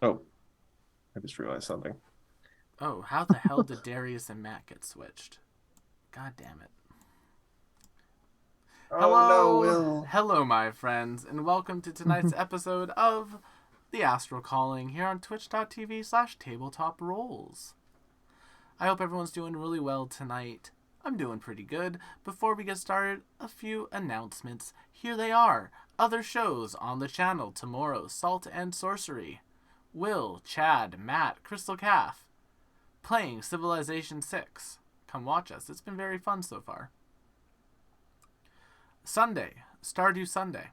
Oh, I just realized something. Oh, how the hell did Darius and Matt get switched? God damn it. Oh no, Hello! Will. Hello, my friends, and welcome to tonight's episode of The Astral Calling here on twitch.tv/tabletop rolls. I hope everyone's doing really well tonight. I'm doing pretty good. Before we get started, a few announcements. Here they are. Other shows on the channel tomorrow: Salt and Sorcery. Will, Chad, Matt, Crystal Calf playing Civilization 6. Come watch us. It's been very fun so far. Sunday, Stardew Sunday.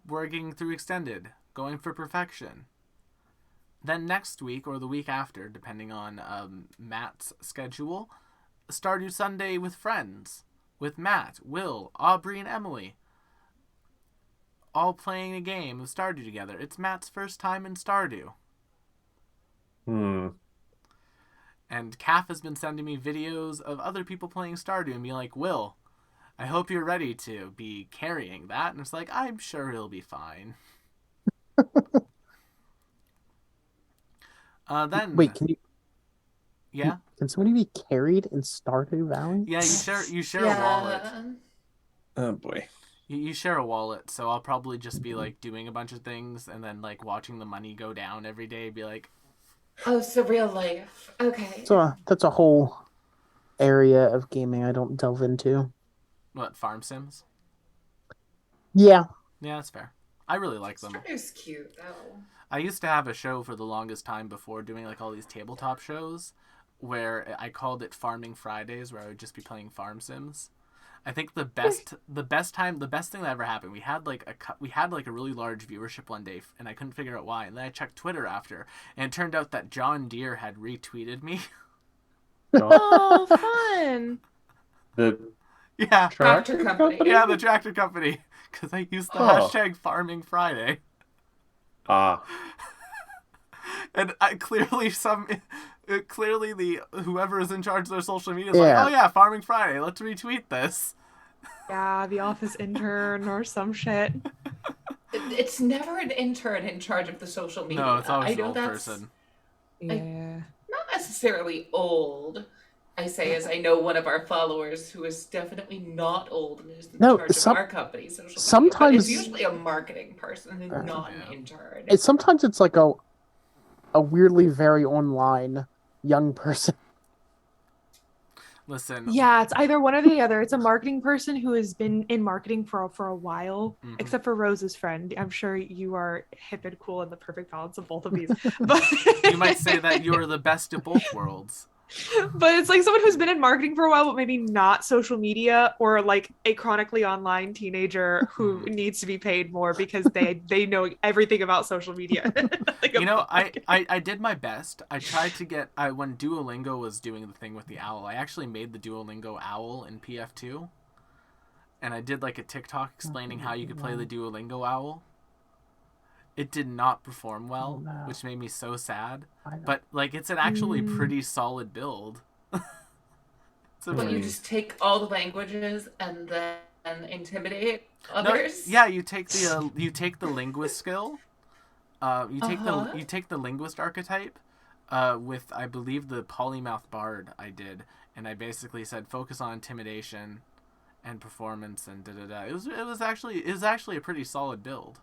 Working through Extended, going for perfection. Then next week, or the week after, depending on Matt's schedule, Stardew Sunday with friends. With Matt, Will, Aubrey, and Emily. All playing a game of Stardew together. It's Matt's first time in Stardew. Hmm. And Calf has been sending me videos of other people playing Stardew and being like, Will, I hope you're ready to be carrying that. And it's like, I'm sure he'll be fine. Wait, Then, yeah, can somebody be carried in Stardew Valley? yeah, Yes. you share a wallet. Yeah. Oh boy. You share a wallet, so I'll probably just be like doing a bunch of things and then like watching the money go down every day. Be like, Oh, so real life. Okay. So that's a whole area of gaming I don't delve into. what, farm sims? Yeah, Yeah, that's fair. I really like them. Stardew's cute though. I used to have a show for the longest time before doing like all these tabletop shows where I called it Farming Fridays, where I would just be playing farm sims. I think the best thing that ever happened. We had like a really large viewership one day, and I couldn't figure out why. And then I checked Twitter after, and it turned out that John Deere had retweeted me. Oh, fun. The Yeah, Tractor tractor company. company? yeah, the tractor company, because I used the Huh. hashtag Farming Friday, Ah. and I clearly the whoever is in charge of their social media is like, Yeah. oh yeah, Farming Friday, let's retweet this. Yeah, the office intern or some shit. It's never an intern in charge of the social media. No, it's always I an know old that's person. Yeah. not necessarily old. I say as I know one of our followers who is definitely not old and is in No, charge of our company's social media. But sometimes- it's usually a marketing person and not Yeah. an intern. sometimes it's like a weirdly very online young person. Listen, Yeah, it's either one or the other. It's a marketing person who has been in marketing for a while, Mhm. except for Rose's friend. I'm sure you are hip and cool and the perfect balance of both of these. But you might say that you're the best of both worlds. but it's like someone who's been in marketing for a while, but maybe not social media, or like a chronically online teenager who needs to be paid more because they know everything about social media. Nothing You know, about marketing. I did my best. I tried to get when Duolingo was doing the thing with the owl. I actually made the Duolingo owl in PF2, and I did like a TikTok explaining how you could play the Duolingo owl. It did not perform well, No. which made me so sad. I know. But like, it's an actually pretty solid build. It's a But you pretty... just take all the languages and then intimidate others. Yeah, you take the linguist skill. You Uh-huh. take the linguist archetype, with I believe the polymath bard I did, and I basically said focus on intimidation, and performance and da da da. It was actually a pretty solid build.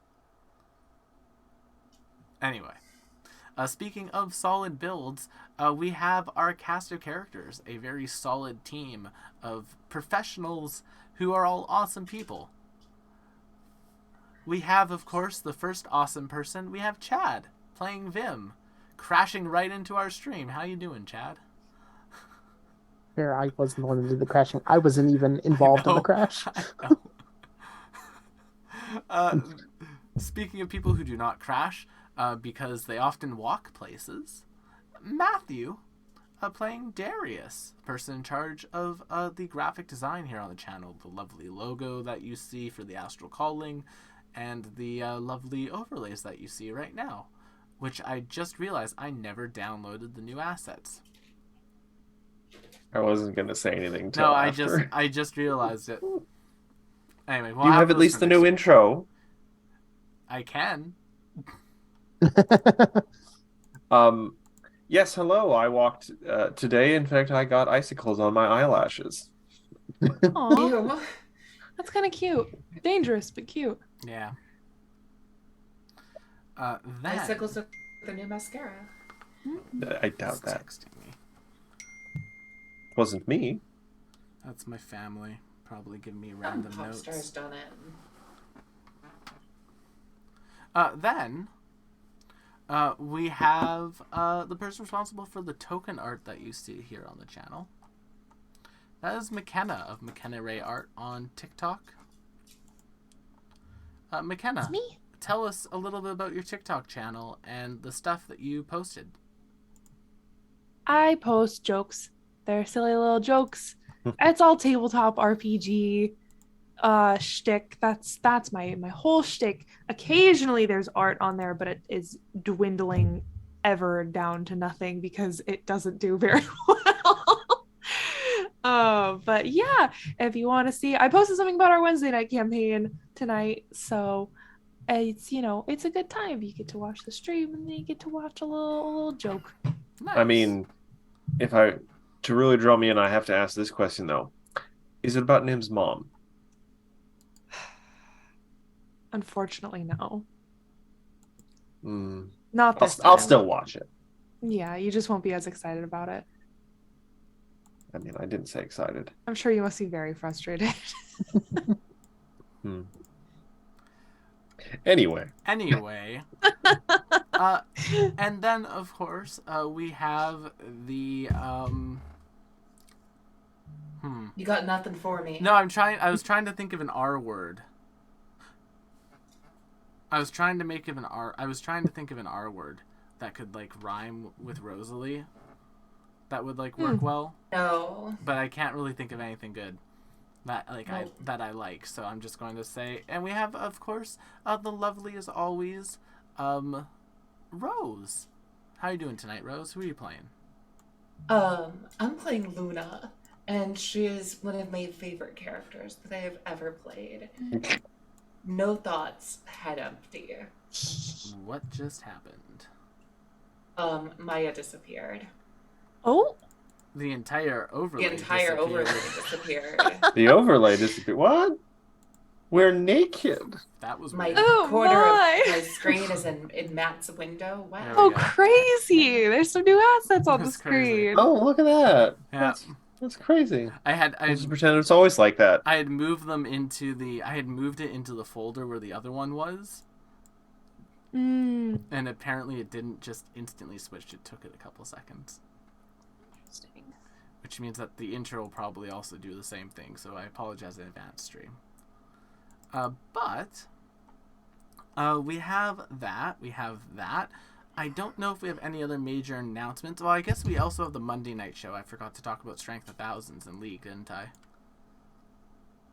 Anyway, speaking of solid builds, we have our cast of characters, a very solid team of professionals who are all awesome people. We have, of course, the first awesome person. We have Chad playing Vim, crashing right into our stream. How you doing, Chad? Here, I wasn't the one that did the crashing. I wasn't even involved in the crash. I know. Speaking of people who do not crash, because they often walk places, Matthew, playing Darius, person in charge of the graphic design here on the channel, the lovely logo that you see for the Astral Calling, and the lovely overlays that you see right now, which I just realized I never downloaded the new assets. I wasn't gonna say anything till No, after. I just realized it. Anyway, we'll You have have at those least for the next new week. intro. I can. Yes, hello. I walked today. In fact, I got icicles on my eyelashes. Aw, Ew. that's kind of cute. Dangerous, but cute. Yeah. Then Icicles with the new mascara. I Who's doubt that. texting me? Wasn't me. That's my family. Probably giving me Some random pop notes. stars done it. Then we have the person responsible for the token art that you see here on the channel. That is McKenna of McKenna Ray Art on TikTok. McKenna, It's me. tell us a little bit about your TikTok channel and the stuff that you posted. I post jokes. They're silly little jokes. It's all tabletop RPG shtick. That's my whole shtick. Occasionally there's art on there, but it is dwindling ever down to nothing because it doesn't do very well. But yeah, if you want to see, I posted something about our Wednesday night campaign tonight, so it's it's a good time. You get to watch the stream and then you get to watch a little joke. Nice. I mean, to really draw me in, I have to ask this question though: is it about Nim's mom? Unfortunately, no. Mm. Not this I'll time. still watch it. Yeah, you just won't be as excited about it. I mean, I didn't say excited. I'm sure you must be very frustrated. Anyway. And then of course we have the You got nothing for me. No, I was trying to think of an R word. I was trying to think of an R word that could like rhyme with Rosalie. That would like work well. No. But I can't really think of anything good that Nope. I like. So I'm just going to say, and we have of course the lovely as always, Rose. How are you doing tonight, Rose? Who are you playing? I'm playing Luna, and she is one of my favorite characters that I have ever played. No thoughts, head empty. What just happened? Maya disappeared. Oh, The entire overlay. The entire disappeared. overlay disappeared. The overlay disappeared. What? We're naked. That was My weird. Oh, corner my. of my screen is in Matt's window. There Wow. we oh, go. crazy! There's some new assets on the That's crazy. screen. Oh, look at that. Yeah. That's crazy. I We'll just pretend it's always like that. had moved it into the folder where the other one was, Mm, and apparently it didn't just instantly switch. It took it a couple seconds, interesting. which means that the intro will probably also do the same thing. So I apologize in advance, stream. But we have that. I don't know if we have any other major announcements. Well, I guess we also have the Monday night show. I forgot to talk about Strength of Thousands in League, didn't I?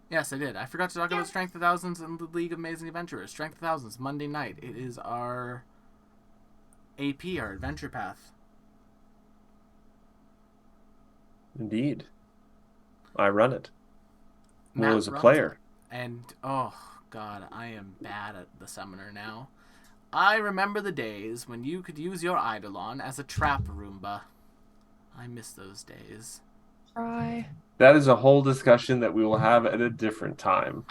Yes, I did. I forgot to talk about Strength of Thousands in the League of Amazing Adventurers. Strength of Thousands, Monday night. It is our AP, our Adventure Path. Indeed. I run it. Matt Well, as a runs player. it. And, oh, God, I am bad at the Summoner now. I remember the days when you could use your Eidolon as a trap Roomba. I miss those days. Try. That is a whole discussion that we will have at a different time.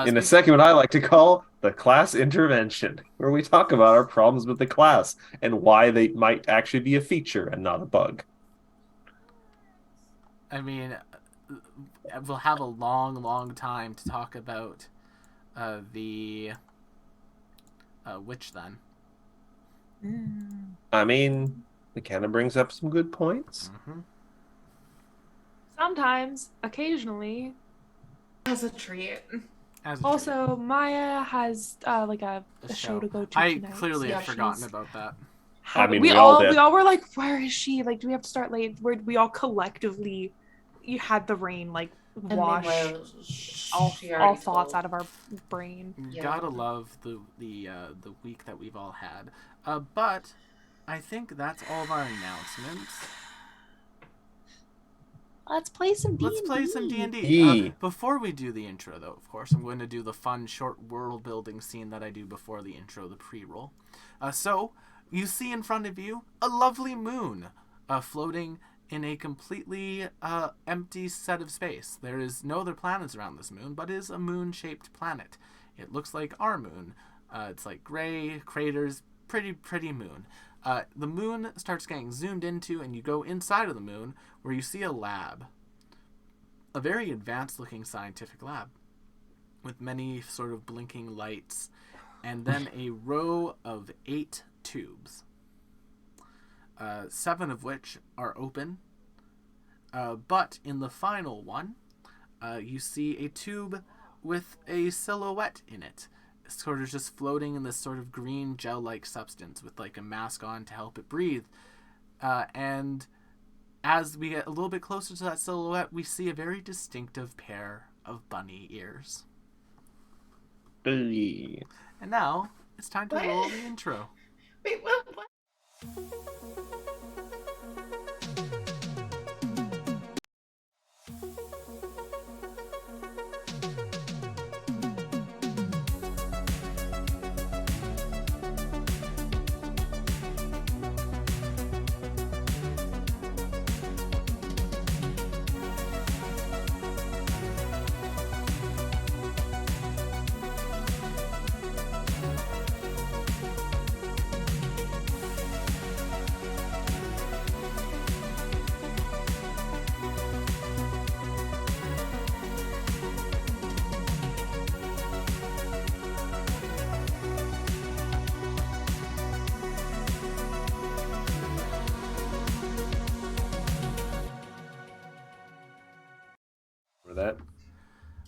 In a Speak- segment I like to call the class intervention, where we talk about our problems with the class and why they might actually be a feature and not a bug. I mean, we'll have a long, long time to talk about the which then. I mean, McKenna brings up some good points. Mm-hmm. Sometimes, occasionally. As a treat. Also, Maya has like a show to go to I tonight. clearly Yeah, had forgotten she's- about that. I mean, we we all all did. were like, where is she? Like, do we have to start late? We all collectively, you had the rain like And wash meanwhile, all she already thoughts told- out of our brain. You Yeah. gotta love the week that we've all had. But I think that's all of our announcements. Let's play some D&D. Let's play some D&D. D. Before we do the intro, though, of course, I'm going to do the fun short world-building scene that I do before the intro, the pre-roll. So, you see in front of you a lovely moon floating in a completely empty set of space. There is no other planets around this moon, but it is a moon-shaped planet. It looks like our moon. It's like gray craters, pretty moon. The moon starts getting zoomed into, and you go inside of the moon where you see a lab. A very advanced-looking scientific lab with many sort of blinking lights, and then a row of 8 tubes, 7 of which are open. But in the final one, you see a tube with a silhouette in it. It's sort of just floating in this sort of green gel-like substance with like a mask on to help it breathe. And as we get a little bit closer to that silhouette, we see a very distinctive pair of bunny ears. D. And now, it's time to What? roll the intro. Wait, what? For that.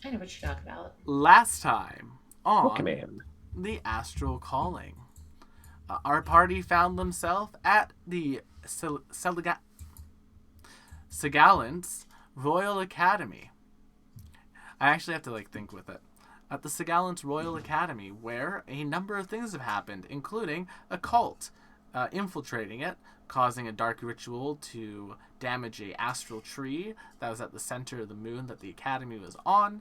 I know what you're talking about. Last time on Pokemon. the Astral Calling, our party found themselves at the Segalant's Royal Academy. I actually have to think with it. At the Segalant's Royal Academy, where a number of things have happened, including a cult infiltrating it, causing a dark ritual to damage a astral tree that was at the center of the moon that the Academy was on.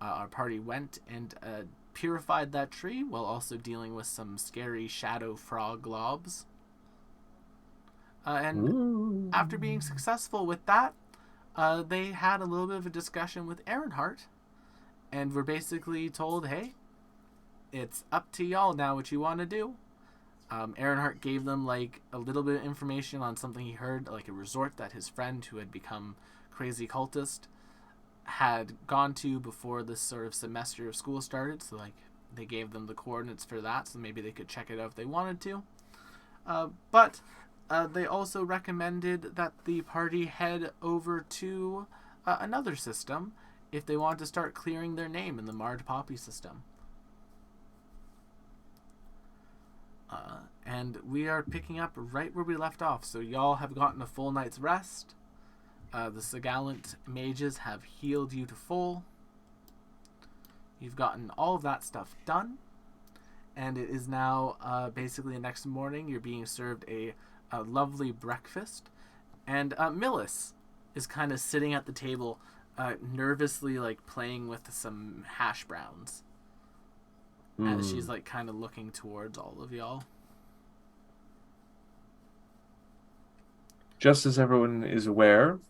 Our party went and purified that tree while also dealing with some scary shadow frog globs. And after being successful with that, they had a little bit of a discussion with Earnhardt, and were basically told, hey, it's up to y'all now what you want to do. Earnhardt gave them a little bit of information on something he heard, like a resort that his friend who had become crazy cultist had gone to before this sort of semester of school started. So they gave them the coordinates for that, so maybe they could check it out if they wanted to. But they also recommended that the party head over to another system if they wanted to start clearing their name in the Marred Poppy system. And we are picking up right where we left off. So y'all have gotten a full night's rest. The Segalant mages have healed you to full. You've gotten all of that stuff done. And it is now basically the next morning. You're being served a lovely breakfast. And Millis is kind of sitting at the table, nervously playing with some hash browns. As she's kind of looking towards all of y'all. Just as everyone is aware,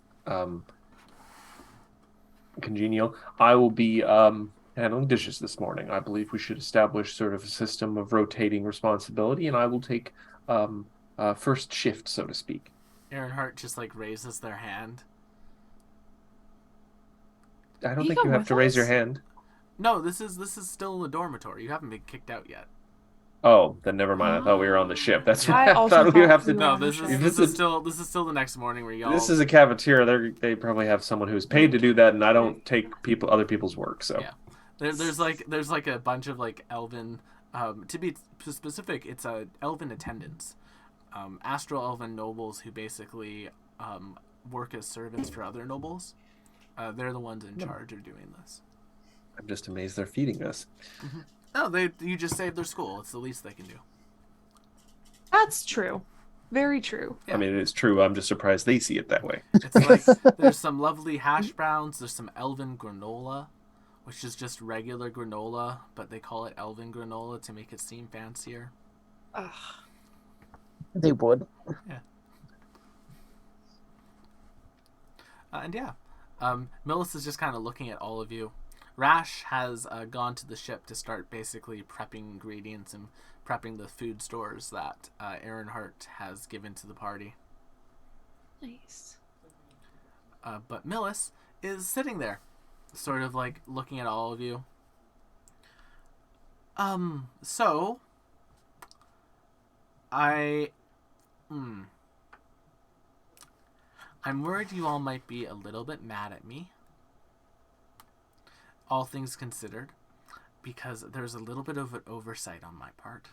Congenial, I will be handling dishes this morning. I believe we should establish sort of a system of rotating responsibility, and I will take first shift, so to speak. Earnhardt just raises their hand. I don't think you have to raise your hand. No, this is still in the dormitory. You haven't been kicked out yet. Oh, then never mind. I thought we were on the ship. That's right. I also thought we would have thought to. we were No, on the this ship. is still the next morning where y'all. This is a cafeteria. They probably have someone who's paid to do that, and I don't take other people's work. So yeah, there's a bunch of elven. To be specific, it's a elven attendants, astral elven nobles who basically work as servants for other nobles. They're the ones in charge of doing this. I'm just amazed they're feeding us. Mm-hmm. No, you just saved their school. It's the least they can do. That's true. Very true. Yeah. I mean, it's true. I'm just surprised they see it that way. It's like there's some lovely hash browns. There's some elven granola, which is just regular granola, but they call it elven granola to make it seem fancier. Ugh. They would. Yeah. And yeah, Millis is just kind of looking at all of you. Rash has gone to the ship to start basically prepping ingredients and prepping the food stores that Earnhardt has given to the party. Nice. But Millis is sitting there, sort of like looking at all of you. So I'm worried you all might be a little bit mad at me, all things considered, because there's a little bit of an oversight on my part.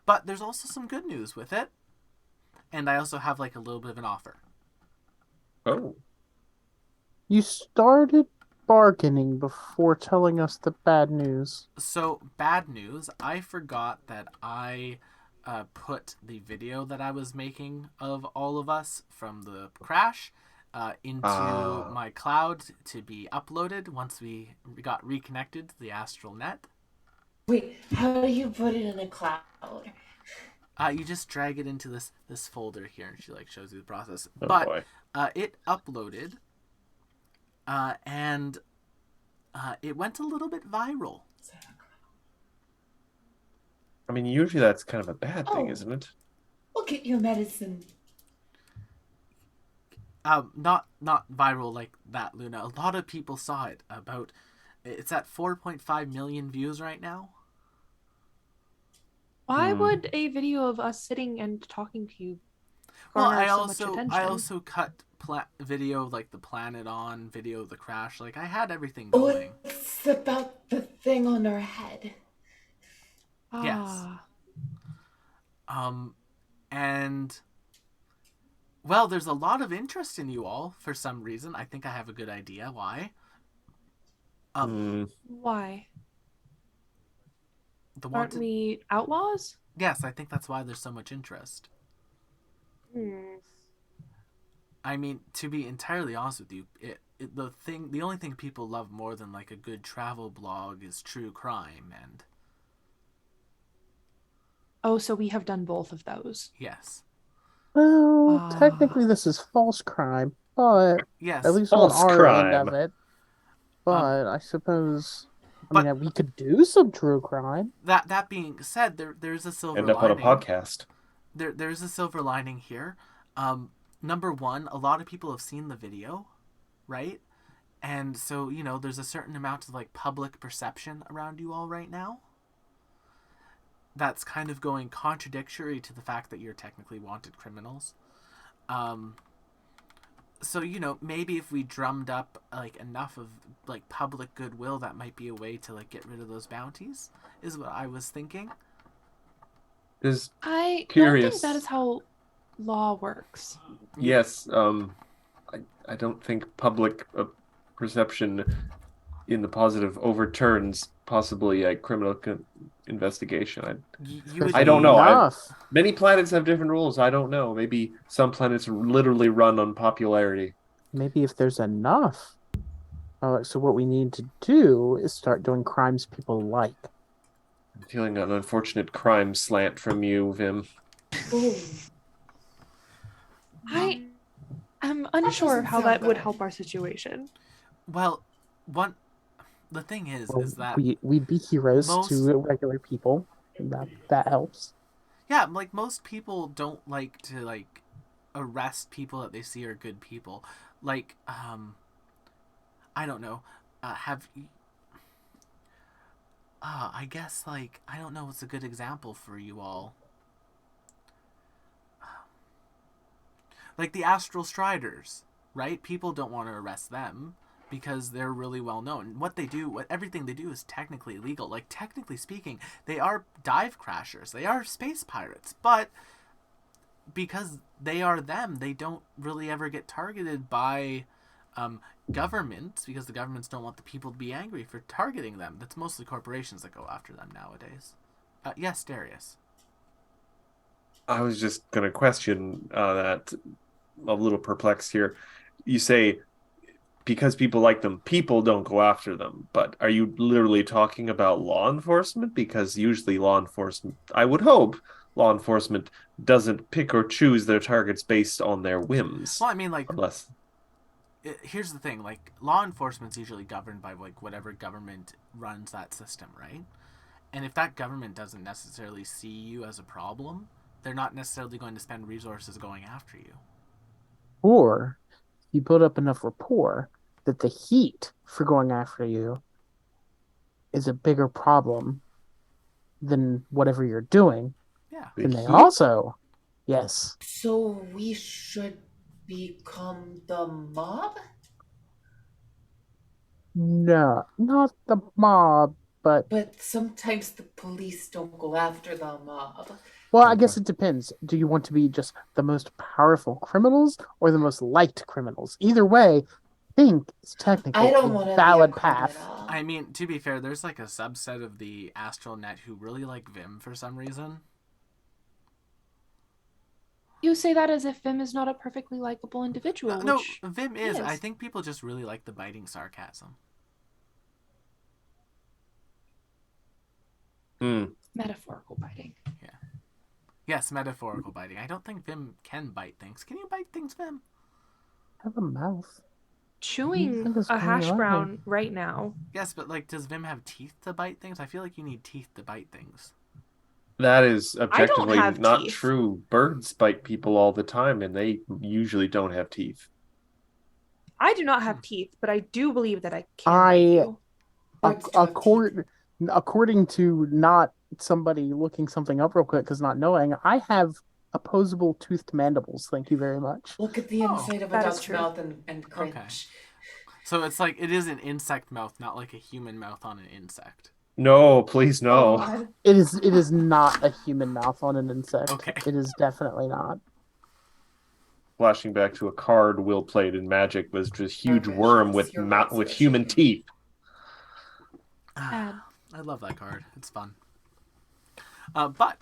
But there's also some good news with it, and I also have like a little bit of an offer. Oh. You started bargaining before telling us the bad news. So, bad news, I forgot that I put the video that I was making of all of us from the crash into my cloud to be uploaded once we got reconnected to the Astral net. Wait, how do you put it in a cloud? You just drag it into this folder here, and she like shows you the process. Oh, but boy. It uploaded, and it went a little bit viral. I mean, usually that's kind of a bad thing, isn't it? We'll get your medicine. Not viral like that, Luna. A lot of people saw it. It's at 4.5 million views right now. Why would a video of us sitting and talking to you Well, garner so much attention? I also cut video of like the planet on, video of the crash. Like I had everything going. It's about the thing on our head. Yes. And well, there's a lot of interest in you all for some reason. I think I have a good idea why. Why? The Aren't wanted... we outlaws? Yes, I think that's why there's so much interest. I mean, to be entirely honest with you, the only thing people love more than like a good travel blog is true crime, and Oh, so we have done both of those. yes. Well, technically this is false crime, but Yes. at least False on our crime. end of it. But I suppose, but- I mean, we could do some true crime. That being said, there's a silver End up on a lining. podcast. There's a silver lining here. Number one, a lot of people have seen the video, right? And so, you know, there's a certain amount of like public perception around you all right now. That's kind of going contradictory to the fact that you're technically wanted criminals. So, you know, maybe if we drummed up like enough of like public goodwill, that might be a way to like get rid of those bounties, is what I was thinking. I don't Curious. think that is how law works. Yes, I don't think public perception in the positive overturns possibly a criminal investigation. I don't know. Many planets have different rules. I don't know. Maybe some planets literally run on popularity. Maybe if there's enough. So what we need to do is start doing crimes people like. I'm feeling an unfortunate crime slant from you, Vim. I am unsure how that would help our situation. Well, the thing is that we'd be heroes to regular people. And that helps. Yeah, like most people don't like to like arrest people that they see are good people. Like, I don't know. I guess like I don't know what's a good example for you all. Like the Astral Striders, right? People don't want to arrest them because they're really well known. Everything they do is technically illegal. Like, technically speaking, they are dive crashers. They are space pirates. But because they are them, they don't really ever get targeted by governments, because the governments don't want the people to be angry for targeting them. That's mostly corporations that go after them nowadays. Yes, Darius. I was just gonna question that. I'm a little perplexed here. You say because people like them, people don't go after them. But are you literally talking about law enforcement? Because usually law enforcement, I would hope, law enforcement doesn't pick or choose their targets based on their whims. Well, I mean, like, Unless here's the thing: like, law enforcement's usually governed by like whatever government runs that system, right? And if that government doesn't necessarily see you as a problem, they're not necessarily going to spend resources going after you. Or you build up enough rapport that the heat for going after you is a bigger problem than whatever you're doing. Yeah. Then they heat? also, yes, So we should become the mob? no, not the mob, but But sometimes the police don't go after the mob. well, I guess it depends. Do you want to be just the most powerful criminals or the most liked criminals? Either way, I think it's technically I don't a want to be a valid path. criminal. I mean, to be fair, there's like a subset of the Astral net who really like Vim for some reason. You say that as if Vim is not a perfectly likable individual, No, which Vim he is. is. I think people just really like the biting sarcasm. metaphorical biting. Yes, metaphorical biting. I don't think Vim can bite things. Can you bite things, Vim? Have a mouth. Chewing That is a very hash lovely. brown right now. Yes, but like, does Vim have teeth to bite things? I feel like you need teeth to bite things. that is objectively have not teeth. true. Birds bite people all the time, and they usually don't have teeth. I do not have teeth, but I do believe that I can I- bite you. Birds do have teeth. According to not somebody looking something up real quick because not knowing, I have opposable toothed mandibles. Thank you very much. Look at the Oh, inside of a that is duck's true. mouth and cringe. Okay. So it's like, it is an insect mouth, not like a human mouth on an insect. No, please no. God. It is not a human mouth on an insect. Okay. It is definitely not. Flashing back to a card Will played in Magic was just huge Garbage. worm Yes, with you're right, with Squishy. human teeth. Bad. I love that card. It's fun. But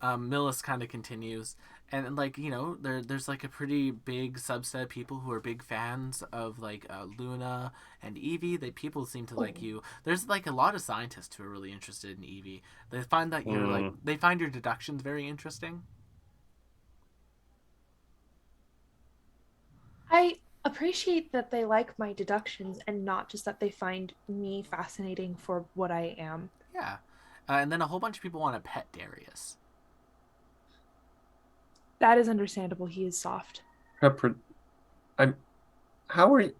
Millis kind of continues, and like, you know, there's like a pretty big subset of people who are big fans of like Luna and Eevee. People seem to like you. There's like a lot of scientists who are really interested in Eevee. They find that you're like, they find your deductions very interesting. I appreciate that they like my deductions and not just that they find me fascinating for what I am. Yeah. And then a whole bunch of people want to pet Darius. That is understandable. He is soft. How are you?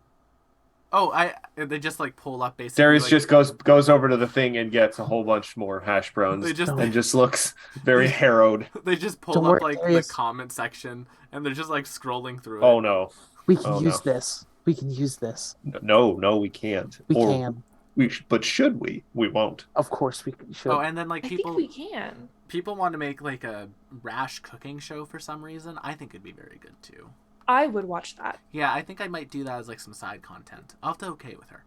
Oh, they just like pull up basically. Darius like, just goes over to the thing and gets a whole bunch more hash browns They just- and just looks very harrowed. They just pull Don't up worry, like Darius. the comment section, and they're just like scrolling through Oh it. no. We can Oh, use no. this. We can use this. No, we can't. We Or can. but should we? We won't. Of course we should. Oh, and then like I people think we can. people want to make like a rash cooking show for some reason. I think it'd be very good too. I would watch that. Yeah, I think I might do that as like some side content. I'll have to okay with her.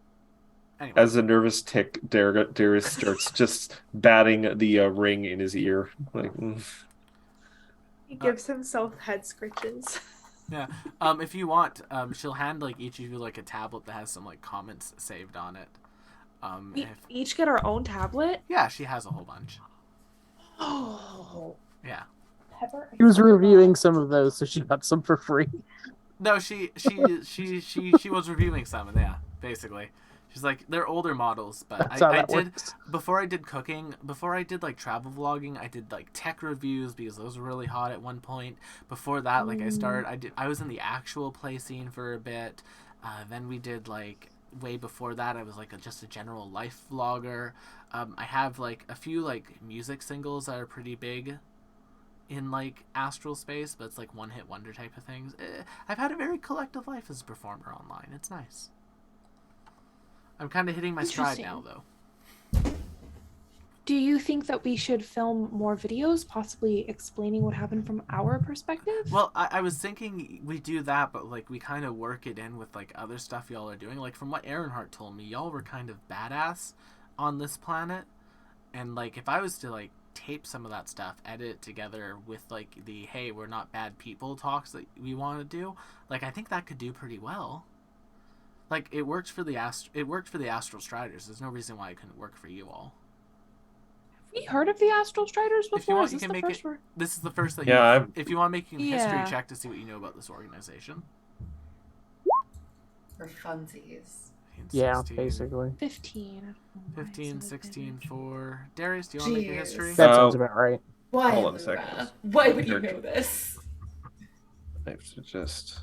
Anyway, As a nervous tick, Darius starts just batting the ring in his ear. Like, He gives himself head scritches. yeah. If you want, she'll hand like each of you like a tablet that has some like comments saved on it. We each get our own tablet. Yeah, she has a whole bunch. Oh, Yeah. Pepper. He was reviewing some of those, so she got some for free. No, she was reviewing some, and yeah, basically. She's like, they're older models, but That's how I that did works. before I did cooking, before I did like travel vlogging, I did like tech reviews because those were really hot at one point. Before that, like I was in the actual play scene for a bit. Then we did like way before that, I was like just a general life vlogger. I have like a few like music singles that are pretty big in like astral space, but it's like one hit wonder type of things. I've had a very collective life as a performer online. It's nice. I'm kind of hitting my stride now, though. Do you think that we should film more videos, possibly explaining what happened from our perspective? Well, I was thinking we do that, but like we kind of work it in with like other stuff y'all are doing. Like from what Aaronhart told me, y'all were kind of badass on this planet, and like if I was to like tape some of that stuff, edit it together with like the hey, we're not bad people talks that we want to do, like I think that could do pretty well. Like it worked for the Astral Striders. There's no reason why it couldn't work for you all. Have we heard of the Astral Striders before? If you want, Is you this can the make first it. word? This is the first that Yeah, you. If you want to make a history Yeah. check to see what you know about this organization. For funsies. 15, Yeah, 16, basically. 15. 15, 16 for Darius. Do you want to make a Jeez. history? That sounds about right. Why, Hold on a Luna? second. Why would you Character. know this? I have to just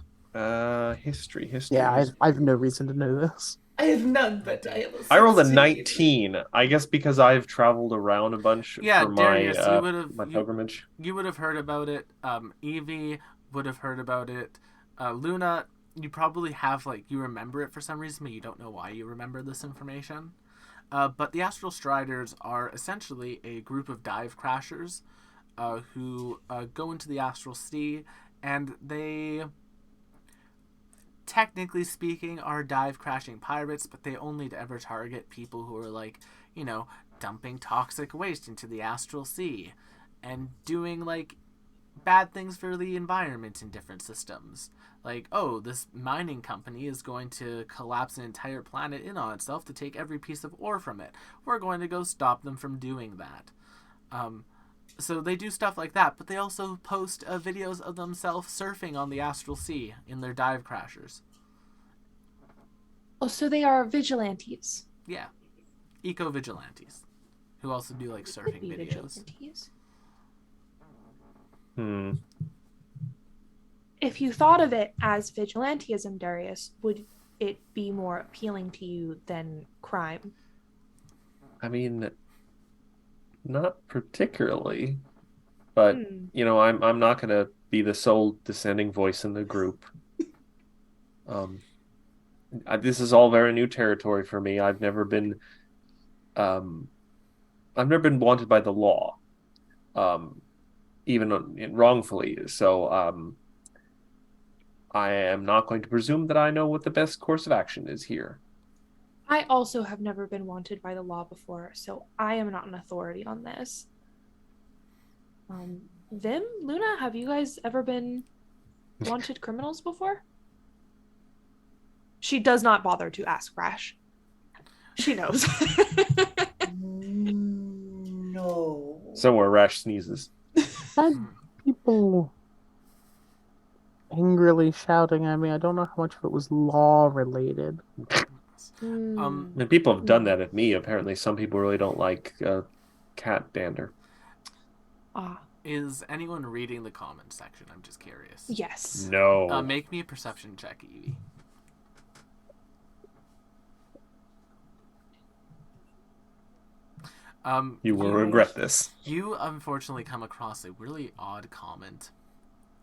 history. Yeah, I've no reason to know this. I have none but dial. I rolled a 16. 19. I guess because I've traveled around a bunch Yeah, for Darius, my you would have my pilgrimage. You would have heard about it. Evie would have heard about it. Luna, you probably have you remember it for some reason, but you don't know why you remember this information. But the Astral Striders are essentially a group of dive crashers who go into the Astral Sea, and they, technically speaking, are dive crashing pirates, but they only ever target people who are dumping toxic waste into the Astral Sea and doing bad things for the environment in different systems. This mining company is going to collapse an entire planet in on itself to take every piece of ore from it. We're going to go stop them from doing that. So they do stuff like that, but they also post videos of themselves surfing on the Astral Sea in their dive crashers. Oh, so they are vigilantes. Yeah. Eco-vigilantes. Who also do Could surfing be videos. vigilantes. If you thought of it as vigilantism, Darius, would it be more appealing to you than crime? I mean, not particularly, but I'm not gonna be the sole dissenting voice in the group. This is all very new territory for me. I've never been wanted by the law, even wrongfully. So I am not going to presume that I know what the best course of action is here. I also have never been wanted by the law before, so I am not an authority on this. Vim, Luna, have you guys ever been wanted criminals before? She does not bother to ask Rash. She knows. No. Somewhere Rash sneezes. Had people angrily shouting at me. I don't know how much of it was law related. And people have done that at me. Apparently, some people really don't like cat dander. Is anyone reading the comment section? I'm just curious. Yes. No. Make me a perception check, Evie. You will regret this. You unfortunately come across a really odd comment.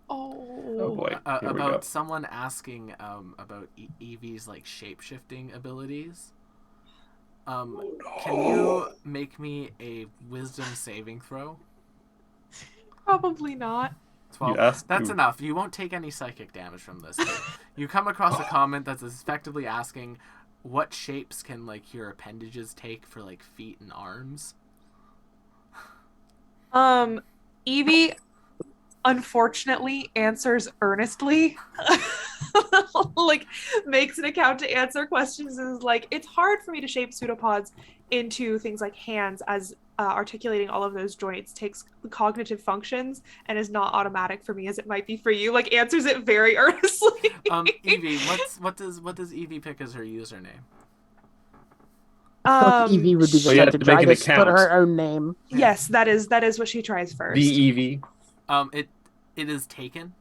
Oh boy. Here we go. About someone asking about Evie's shape-shifting abilities. Can you make me a wisdom saving throw? Probably not. 12. That's enough. You won't take any psychic damage from this. You come across a comment that's effectively asking, what shapes can your appendages take for feet and arms? Evie unfortunately answers earnestly. Makes an account to answer questions and is it's hard for me to shape pseudopods into things like hands, as articulating all of those joints takes cognitive functions and is not automatic for me as it might be for you. Answers it very earnestly. Evie, what does Evie pick as her username? Evie would be the one to try to put her own name. Yes, that is what she tries first. The Evie. It is taken.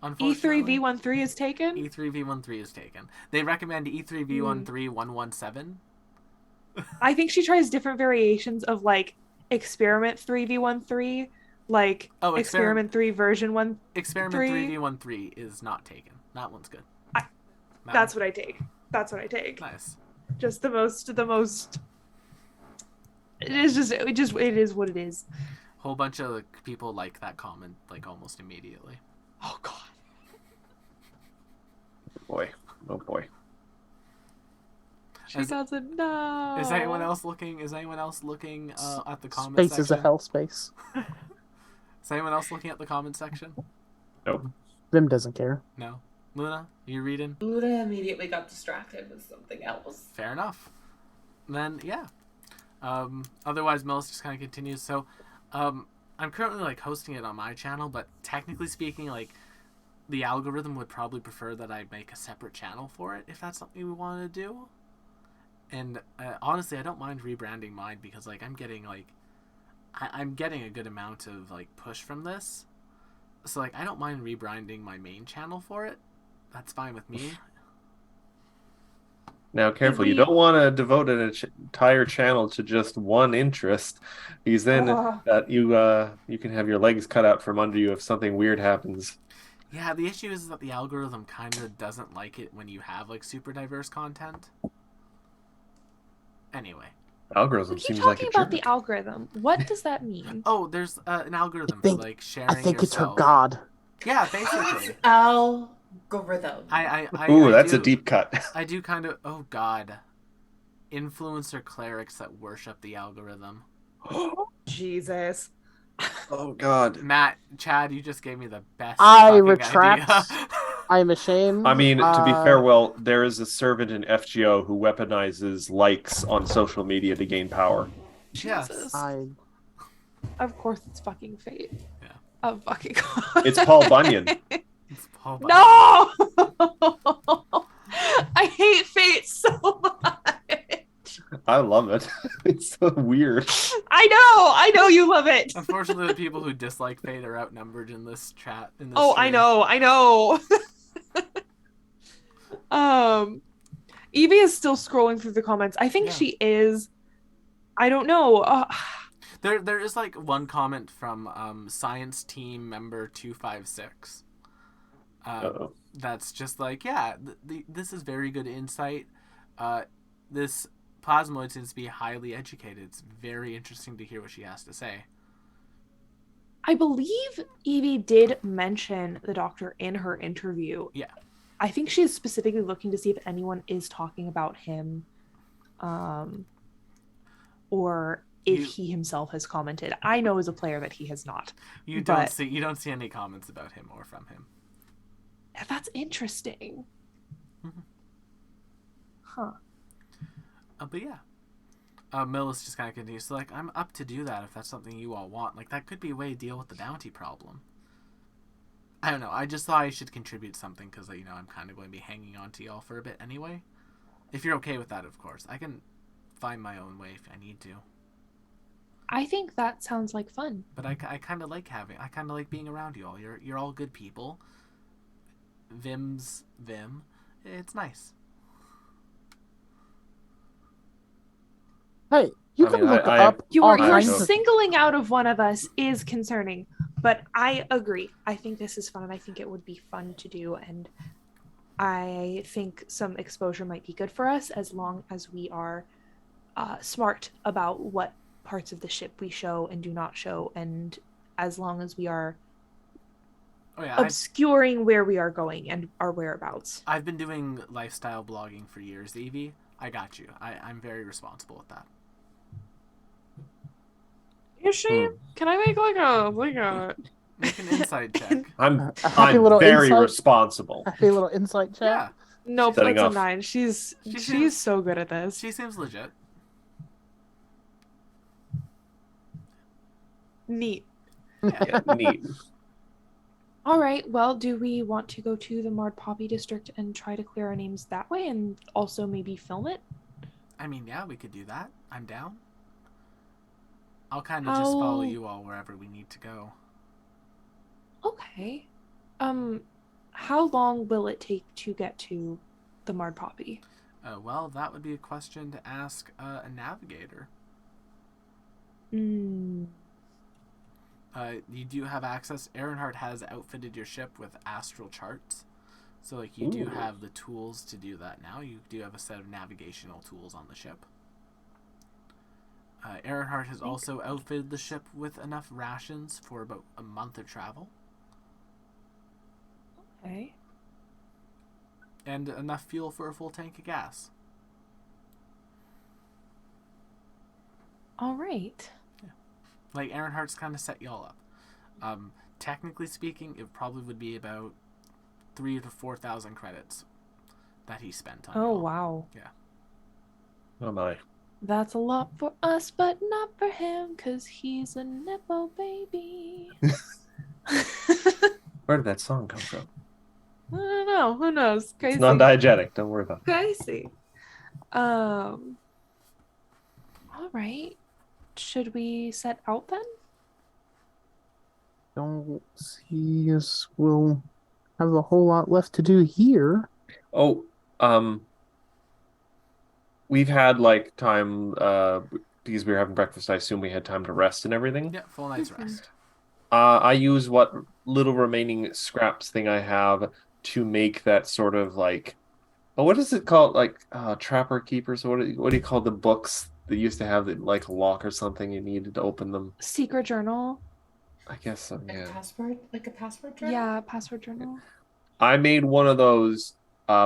Unfortunately. E3V13 is taken? E3V13 is taken. They recommend E3V13117. I think she tries different variations of Experiment 3v13, Experiment 3 version 1. Experiment 3v13 is not taken. That one's good. That's what I take. Nice. Just the most. It is what it is. Whole bunch of people like that comment almost immediately. Oh god. Oh boy. She doesn't know. Is anyone else looking? Is anyone else looking at the comment Space section? is a hell space. Is anyone else looking at the comment section? Nope. Vim doesn't care. No. Luna, you reading? Luna immediately got distracted with something else. Fair enough. Then yeah. Otherwise, Melis just kind of continues. So, I'm currently like hosting it on my channel, but technically speaking, like the algorithm would probably prefer that I make a separate channel for it if that's something we want to do. And honestly, I don't mind rebranding mine because like I'm getting like I'm getting a good amount of like push from this. So like I don't mind rebranding my main channel for it. That's fine with me. Now, careful. You don't want to devote an entire channel to just one interest, because then you can have your legs cut out from under you if something weird happens. Yeah, the issue is that the algorithm kind of doesn't like it when you have like super diverse content. Anyway. Algorithm We keep seems like a talking about jerk. the algorithm. What does that mean? Oh, there's an algorithm for like sharing. I think it's her yourself. god. Yeah, basically. Algorithm. Ooh, I that's do, a deep cut. I do kind of. Oh God. Influencer clerics that worship the algorithm. Jesus. Oh God. Chad, you just gave me the best. I fucking retract. idea. I'm ashamed. I mean, to be fair, well, there is a servant in FGO who weaponizes likes on social media to gain power. Yes. Of course, it's fucking fate. Yeah. Oh fucking God. It's Paul Bunyan. It's Paul Bunyan. No! I hate fate so much. I love it. It's so weird. I know you love it. Unfortunately, the people who dislike fate are outnumbered in this chat. In this Oh, stream. I know. Evie is still scrolling through the comments. I think she is. I don't know. There is like one comment from Science Team member 256. That's just like, yeah, this is very good insight. This plasmoid seems to be highly educated. It's very interesting to hear what she has to say. I believe Evie did mention the doctor in her interview. Yeah. I think she is specifically looking to see if anyone is talking about him, or if he himself has commented. I know as a player that he has not. You don't see any comments about him or from him. That's interesting. Huh. But yeah. Millis just kind of continues. So like, I'm up to do that if that's something you all want. Like, that could be a way to deal with the bounty problem. I don't know. I just thought I should contribute something because, you know, I'm kind of going to be hanging on to y'all for a bit anyway. If you're okay with that, of course. I can find my own way if I need to. I think that sounds like fun. But I kind of like being around you all. You're all good people. Vim's Vim. It's nice. Hey, you can look up. Your singling out of one of us is concerning, but I agree. I think this is fun, and I think it would be fun to do, and I think some exposure might be good for us as long as we are smart about what parts of the ship we show and do not show, and as long as we are obscuring where we are going and our whereabouts. I've been doing lifestyle blogging for years, Evie. I got you. I'm very responsible with that. You sure? Can I make like a make an insight check? I'm very responsible. Happy little insight check. Yeah. Nope, that's a 9. She's so good at this. She seems legit. Neat. Yeah, neat. All right. Well, do we want to go to the Marred Poppy District and try to clear our names that way, and also maybe film it? I mean, yeah, we could do that. I'm down. I'll kind of just follow you all wherever we need to go. Okay. How long will it take to get to the Marred Poppy? Well, that would be a question to ask a navigator. Hmm. You do have access. Ehrenhardt has outfitted your ship with astral charts. So, like, you do have the tools to do that now. You do have a set of navigational tools on the ship. Ehrenhardt has also outfitted the ship with enough rations for about a month of travel. Okay. And enough fuel for a full tank of gas. All right. Like, Ironheart's kind of set y'all up. Technically speaking, it probably would be about 3,000 to 4,000 credits that he spent on Oh, y'all. wow. Yeah. Oh my. That's a lot for us, but not for him, because he's a Nepo baby. Where did that song come from? I don't know. Who knows? Crazy. It's non-diegetic. Don't worry about it. Crazy. All right. Should we set out then? Don't see us. We'll have a whole lot left to do here. Oh, we've had like time because we were having breakfast. I assume we had time to rest and everything. Yeah, full night's rest. I use what little remaining scraps thing I have to make that sort of like, oh, what is it called? Like trapper keepers. What do you call the books that used to have the, like a lock or something? You needed to open them. Secret journal. I guess so. A Yeah. password? Like a password journal? Yeah, password journal. I made one of those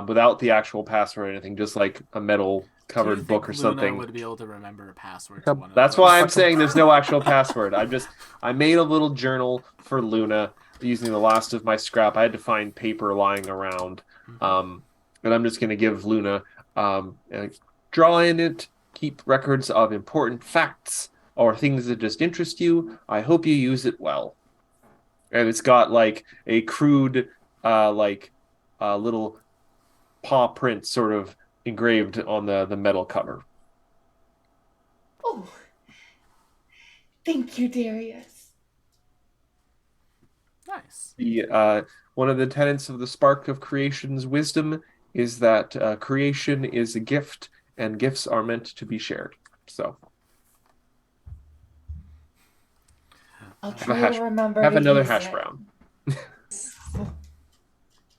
without the actual password or anything, just like a metal covered book or Luna something. would be able to remember a password Yep. to one of That's those? why I'm saying there's no actual password. I made a little journal for Luna using the last of my scrap. I had to find paper lying around. And I'm just gonna give Luna draw in it, keep records of important facts or things that just interest you. I hope you use it well. And it's got like a crude little paw print sort of engraved on the metal cover. Oh, thank you, Darius. Nice. The one of the tenets of the Spark of Creation's wisdom is that creation is a gift, and gifts are meant to be shared. So I'll try to remember have to another use hash it. brown.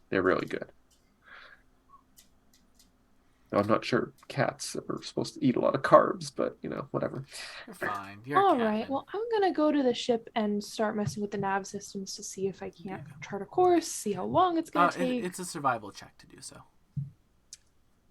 They're really good. I'm not sure cats are supposed to eat a lot of carbs, but whatever. You're fine. You're All a cat, right. man. Well, I'm gonna go to the ship and start messing with the nav systems to see if I can't chart a course, see how long it's gonna take. It's a survival check to do so.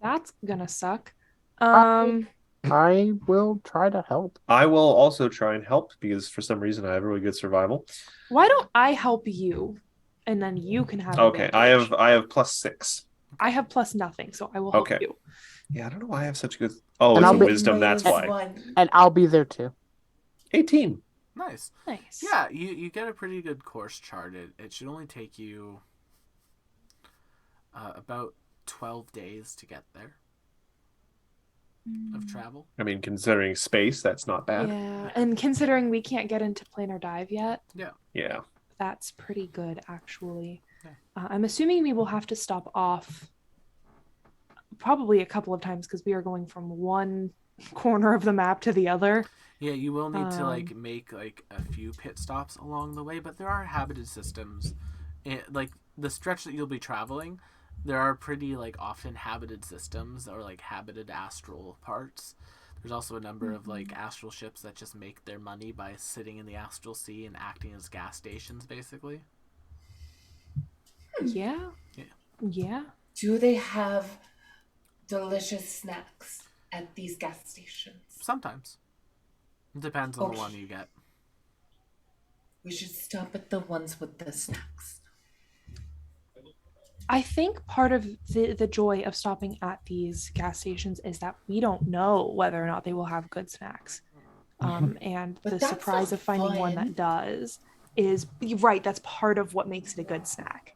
That's gonna suck. I will try to help. I will also try and help because for some reason I have really good survival. Why don't I help you, and then you can have Okay, advantage? I have +6. I have plus nothing, so I will help Okay. you. Yeah, I don't know why I have such good. Oh, And it's I'll a be- wisdom. That's why. -1. And I'll be there too. 18. Nice. Nice. Yeah, you get a pretty good course charted. It should only take you about 12 days to get there of travel. I mean, considering space, that's not bad. Yeah, and considering we can't get into planar dive yet, Yeah. that's pretty good, actually. Yeah. I'm assuming we will have to stop off probably a couple of times because we are going from one corner of the map to the other. Yeah, you will need to make like a few pit stops along the way, but there are habited systems. Like the stretch that you'll be traveling, there are pretty like often habited systems or like habited astral parts. There's also a number of like astral ships that just make their money by sitting in the astral sea and acting as gas stations, basically. Yeah. Yeah. Do they have delicious snacks at these gas stations? Sometimes. It depends on the Okay. one you get. We should stop at the ones with the snacks. I think part of the joy of stopping at these gas stations is that we don't know whether or not they will have good snacks. And But the that's surprise not of finding one fun. that does is right. That's part of what makes it a good snack.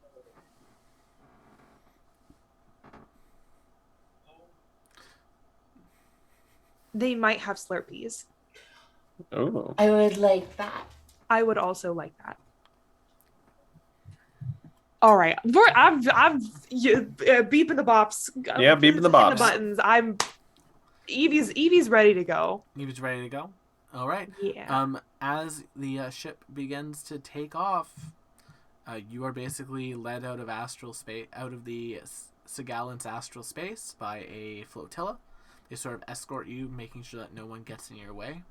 They might have Slurpees. Oh. I would like that. I would also like that. All right, I'm beeping the bops. Yeah, beeping the bops. The buttons. Evie's ready to go. Eva's ready to go. All right. Yeah. As the ship begins to take off, you are basically led out of astral space, out of the Sigalant's astral space by a flotilla. They sort of escort you, making sure that no one gets in your way.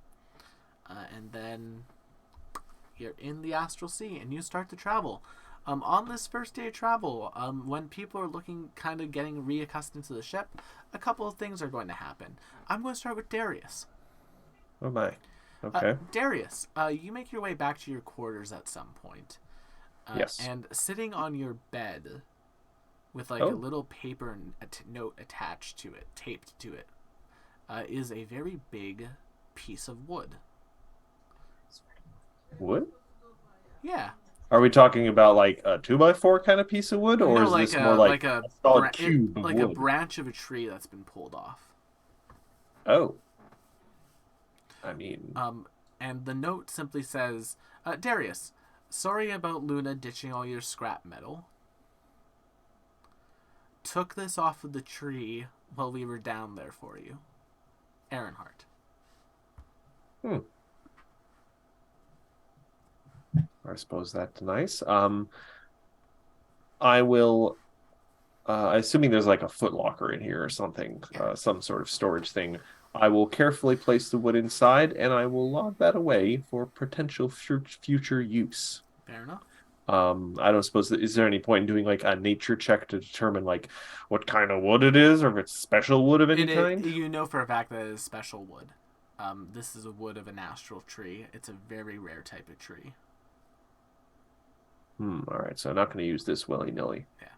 And then you're in the astral sea, and you start to travel. On this first day of travel, when people are getting reaccustomed to the ship, a couple of things are going to happen. I'm going to start with Darius. Oh my. Okay. Darius, you make your way back to your quarters at some point. Yes. And sitting on your bed with like Oh. a little paper note attached to it, taped to it, is a very big piece of wood. Wood? Yeah. Are we talking about like a 2x4 kind of piece of wood, or No, is like this more like a solid cube of like a wood? branch of a tree that's been pulled off. Oh. I mean, And the note simply says, Darius, sorry about Luna ditching all your scrap metal. Took this off of the tree while we were down there for you. Earnhardt. I suppose that's nice. I will, assuming there's like a foot locker in here or something, some sort of storage thing. I will carefully place the wood inside, and I will log that away for potential future use. Fair enough. I don't suppose is there any point in doing like a nature check to determine like what kind of wood it is, or if it's special wood of any kind? You know for a fact that it is special wood. This is a wood of an astral tree. It's a very rare type of tree. All right, so I'm not going to use this willy-nilly. Yeah.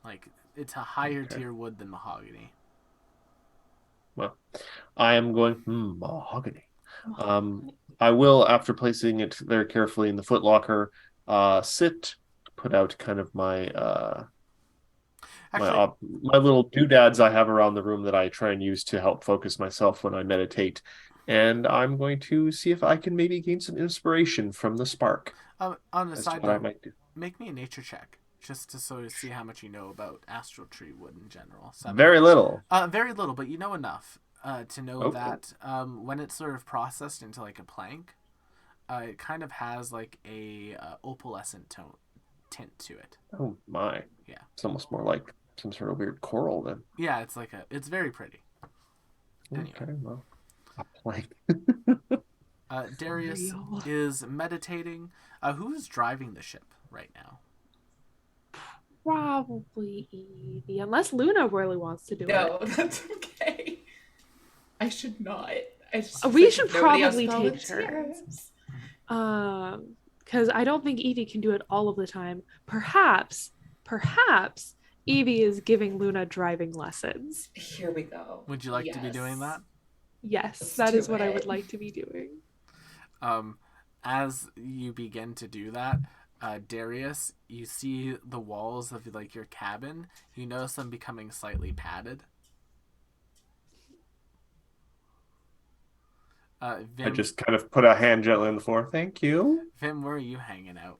Like, it's a higher tier wood than mahogany. Well, I am going, mahogany. I will, after placing it there carefully in the footlocker, put out kind of my my little doodads I have around the room that I try and use to help focus myself when I meditate. And I'm going to see if I can maybe gain some inspiration from the spark. On the side what I note, might do. Make me a nature check, just to sort of see how much you know about astral tree wood in general. 7. Very little. Very little, but you know enough to know Okay. that when it's sort of processed into like a plank, it kind of has like a opalescent tint to it. Oh my. Yeah. It's almost more like some sort of weird coral then. Yeah, it's very pretty. Anyway. Okay, well, a plank. Darius is meditating. Who's driving the ship right now? Probably Evie, unless Luna really wants to do No, it. that's okay. I should not. We should nobody else probably take volunteers. turns. Because I don't think Evie can do it all of the time. Perhaps Evie is giving Luna driving lessons. Here we go. Would you like to be doing that? Yes, Let's that do is what I would it. like to be doing. As you begin to do that, Darius, you see the walls of like your cabin. You notice them becoming slightly padded. Vim, I just kind of put a hand gently on the floor. Thank you. Vim, where are you hanging out?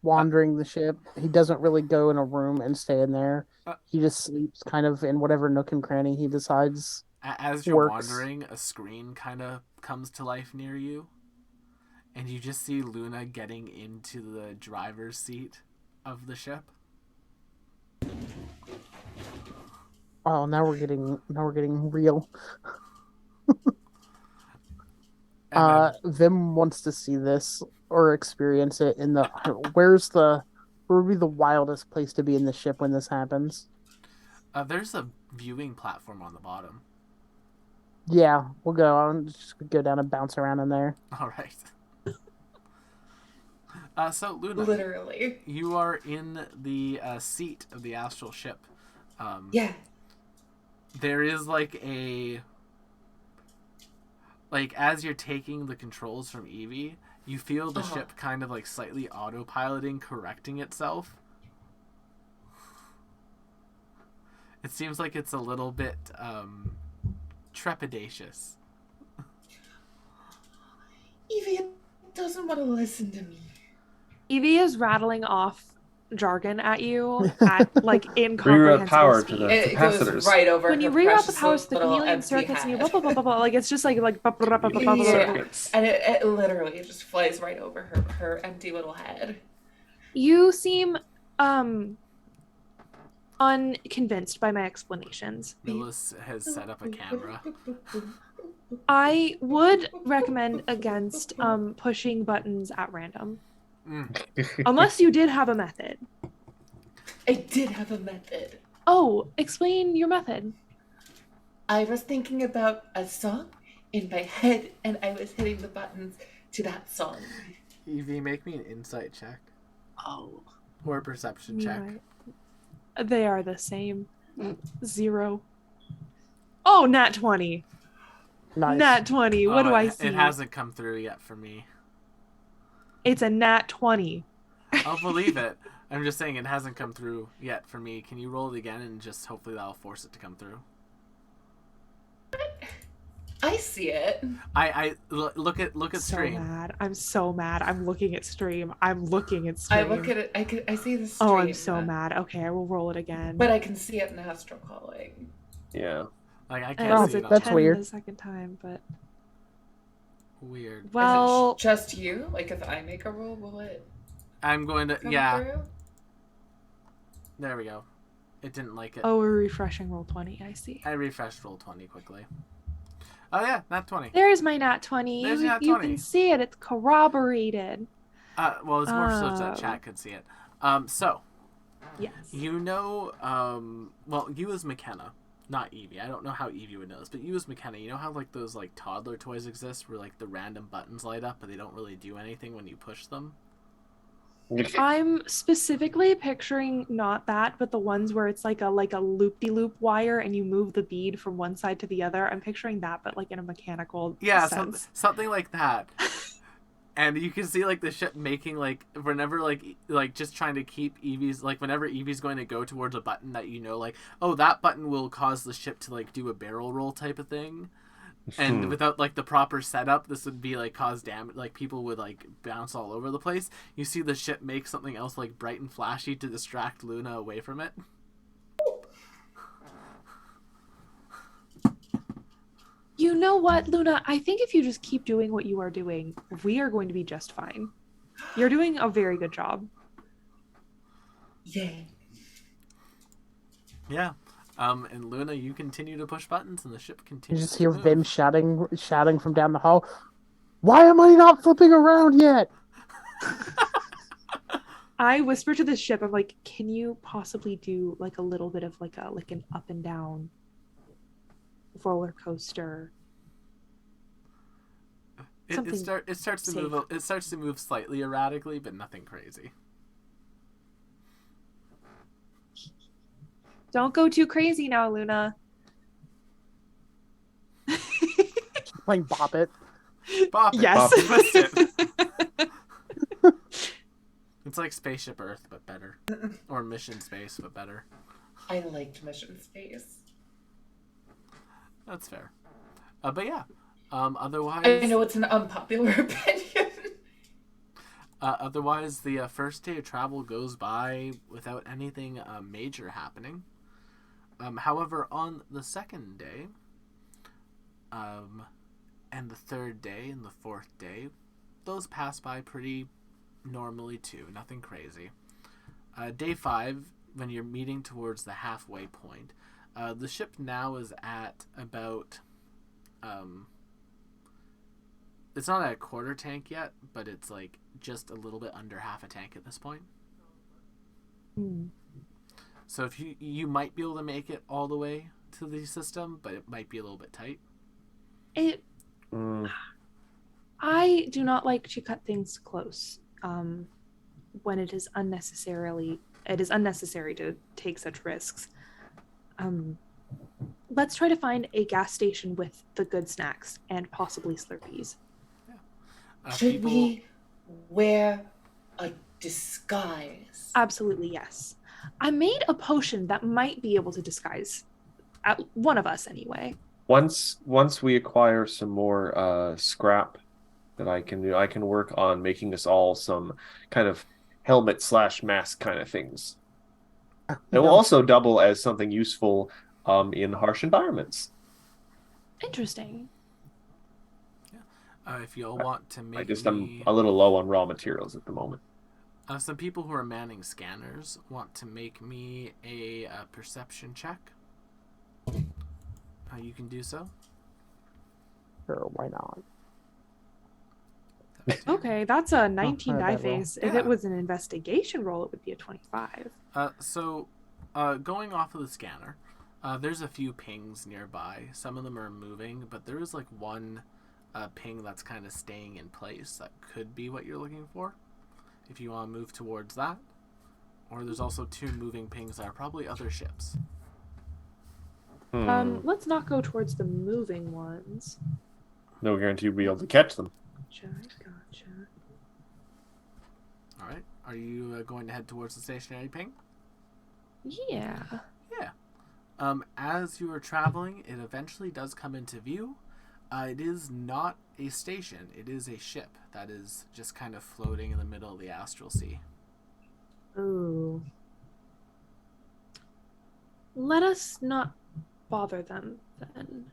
Wandering the ship. He doesn't really go in a room and stay in there. He just sleeps kind of in whatever nook and cranny he decides. As you're works. wandering, a screen kind of comes to life near you, and you just see Luna getting into the driver's seat of the ship. Oh, now we're getting real. Vim wants to see this or experience it in the where would be the wildest place to be in the ship when this happens? There's a viewing platform on the bottom. Yeah, we'll go on. Just go down and bounce around in there. All right. So Luna, Literally. you are in the seat of the astral ship. Yeah. There is like as you're taking the controls from Evie, you feel the ship kind of like slightly autopiloting, correcting itself. It seems like it's a little bit trepidatious. Evie doesn't want to listen to me. Evie is rattling off jargon at you at like Reroute incomprehensible power speed. to the It goes capacitors. right over When you her reroute the precious powers to the little chameleon empty circuits and you head. blah, blah, blah, blah, like it's just like Yeah. And it literally just flies right over her empty little head. You seem unconvinced by my explanations. Millis has set up a camera. I would recommend against pushing buttons at random. Unless you did have a method. I did have a method. Oh, explain your method. I was thinking about a song in my head, and I was hitting the buttons to that song. Evie, make me an insight check. Oh. Or a perception check. They are the same. 0. Oh, nat 20. Nice. Nat 20. What do I see? It hasn't come through yet for me. It's a nat 20. I'll believe it. I'm just saying it hasn't come through yet for me. Can you roll it again and just hopefully that'll force it to come through? I see it. Look at So stream. mad. I'm so mad. I'm looking at stream. I'm looking at stream. I look at it. I see the stream. Oh, I'm so mad. Okay, I will roll it again. But I can see it in Astral Calling. Yeah. Like I And can't it was see a it on that's 10 weird. the second time, but Weird. well, Is it just you? Like if I make a roll, will it I'm going to come yeah. through? There we go. It didn't like it. oh, we're refreshing roll 20. I see. I refreshed roll 20 quickly. Oh yeah, not 20. There's my nat 20. There's your nat You 20. can see it. It's corroborated. Well, it's more so that chat could see it. So Yes. you know, well, you as McKenna, not Evie. I don't know how Evie would know this, but you as McKenna, you know how like those like toddler toys exist where like the random buttons light up, but they don't really do anything when you push them. I'm specifically picturing not that, but the ones where it's like a loop-de-loop wire and you move the bead from one side to the other. I'm picturing that, but like in a mechanical sense. Something like that. And you can see like the ship making like whenever like just trying to keep Evie's like whenever Evie's going to go towards a button that you know like, oh, that button will cause the ship to like do a barrel roll type of thing. And without like the proper setup, this would be like cause damage. Like people would like bounce all over the place. You see the ship make something else like bright and flashy to distract Luna away from it. You know what, Luna? I think if you just keep doing what you are doing, we are going to be just fine. You're doing a very good job. Yay. Yeah. And Luna, you continue to push buttons, and the ship You continues. just to hear move. Vim shouting from down the hall. Why am I not flipping around yet? I whisper to the ship, I'm like, can you possibly do like a little bit of like an up and down roller coaster? It starts to safe. move. It starts to move slightly erratically, but nothing crazy. Don't go too crazy now, Luna. Playing Bop It. Bop it, Yes. bop it, twist it. It's like Spaceship Earth, but better, or Mission Space, but better. I liked Mission Space. That's fair. But yeah. Otherwise, I know it's an unpopular opinion. Otherwise, the first day of travel goes by without anything major happening. However, on the second day, and the third day and the fourth day, those pass by pretty normally too. Nothing crazy. Day 5, when you're meeting towards the halfway point, the ship now is at about... it's not at a quarter tank yet, but it's like just a little bit under half a tank at this point. So if you might be able to make it all the way to the system, but it might be a little bit tight. I do not like to cut things close when it is unnecessary to take such risks. Let's try to find a gas station with the good snacks and possibly Slurpees. Should we wear a disguise? Absolutely, yes. I made a potion that might be able to disguise one of us anyway. Once we acquire some more scrap that I can do, I can work on making us all some kind of helmet / mask kind of things. It will also double as something useful in harsh environments. Interesting. If you all want to make I'm a little low on raw materials at the moment. Some people who are manning scanners want to make me a perception check. You can do so. Sure, why not? Okay, that's a 19 die that roll. face. If Yeah. it was an investigation roll, it would be a 25. So, going off of the scanner, There's a few pings nearby. Some of them are moving, but there is like one ping that's kind of staying in place. That could be what you're looking for, if you want to move towards that. Or there's also 2 moving pings that are probably other ships. Let's not go towards the moving ones. No guarantee we'll be able to catch them. Gotcha. All right. Are you going to head towards the stationary ping? Yeah. Yeah. As you are traveling, it eventually does come into view. It is not a station. It is a ship that is just kind of floating in the middle of the Astral Sea. Ooh. Let us not bother them then.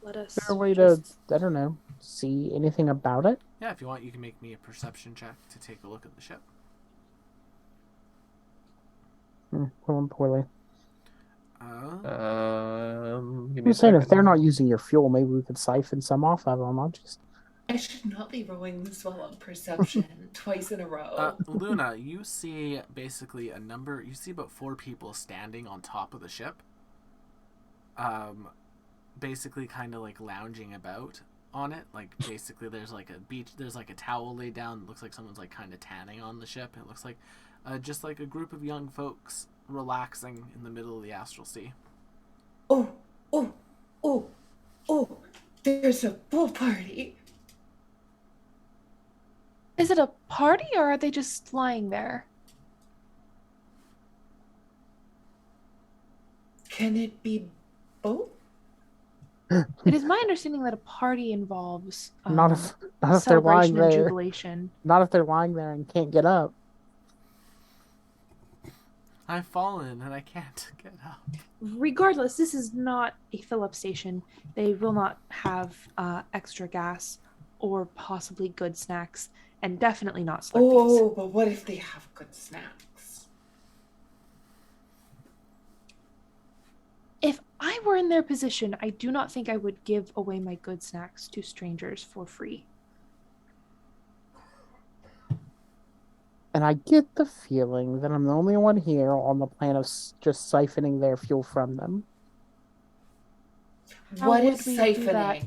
Let us. Is there a way to, I don't know, see anything about it? Yeah, if you want, you can make me a perception check to take a look at the ship. Going poorly. Give me I'm a saying if second. they're not using your fuel, maybe we could siphon some off of them. I should not be rolling this well on perception twice in a row. Luna, you see basically you see about 4 people standing on top of the ship. Basically kind of like lounging about on it. Like basically there's like a beach, there's like a towel laid down. It looks like someone's like kind of tanning on the ship. It looks like just like a group of young folks relaxing in the middle of the Astral Sea. Oh, there's a pool party. Is it a party or are they just lying there? Can it be both? It is my understanding that a party involves Not if they're lying celebration and there. jubilation. Not if they're lying there and can't get up. I've fallen and I can't get up. Regardless, this is not a fill-up station. They will not have extra gas or possibly good snacks, and definitely not Slurpees. Oh, but what if they have good snacks? If I were in their position, I do not think I would give away my good snacks to strangers for free. And I get the feeling that I'm the only one here on the plan of just siphoning their fuel from them. How What would is we do that?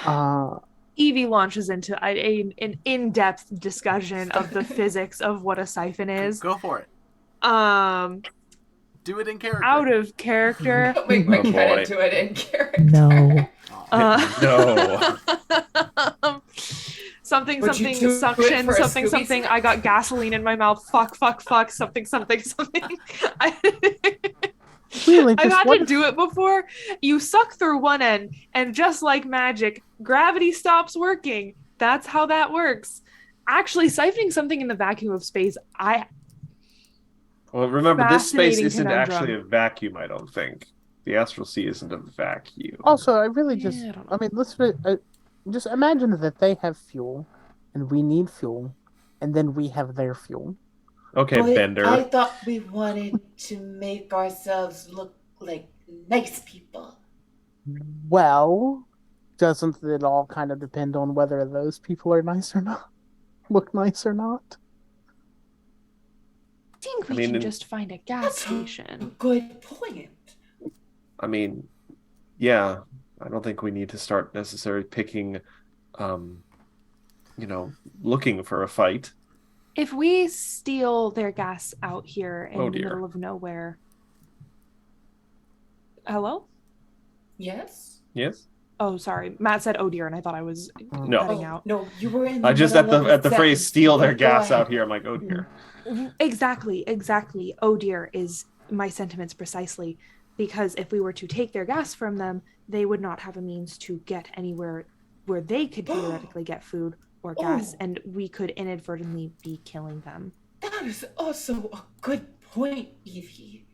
siphoning? Evie launches into an in-depth discussion of the physics of what a siphon is. Go for it. Do it in character. Out of character. Don't make my Oh, boy. cat do it in character. No. No. Something Would you do it suction for a something Scooby something. snack? I got gasoline in my mouth. Fuck something. Really, I've just had what to do it before. You suck through one end, and just like magic, gravity stops working. That's how that works. Actually, siphoning something in the vacuum of space, Well, remember, this space Fascinating isn't conundrum. actually a vacuum, I don't think. The Astral Sea isn't a vacuum. Also, I really just, Yeah, I don't know. I mean, listen, just imagine that they have fuel and we need fuel, and then we have their fuel. Okay, But Bender. I thought we wanted to make ourselves look like nice people. Well, doesn't it all kind of depend on whether those people are nice or not? Look nice or not? I think we I mean, can just find a gas That's a station. good point. I mean, yeah, I don't think we need to start necessarily picking, looking for a fight. If we steal their gas out here in Oh, the dear. middle of nowhere. Hello? Yes? Yes? Oh, sorry. Matt said, "Oh dear," and I thought I was No. cutting out. No, you were in I just at middle the of at the a phrase sentence. "steal their Go gas ahead. out here," I'm like, oh dear. Exactly. Oh dear is my sentiments precisely, because if we were to take their gas from them, they would not have a means to get anywhere where they could theoretically get food or gas, Oh. and we could inadvertently be killing them. That is also a good point, Evie.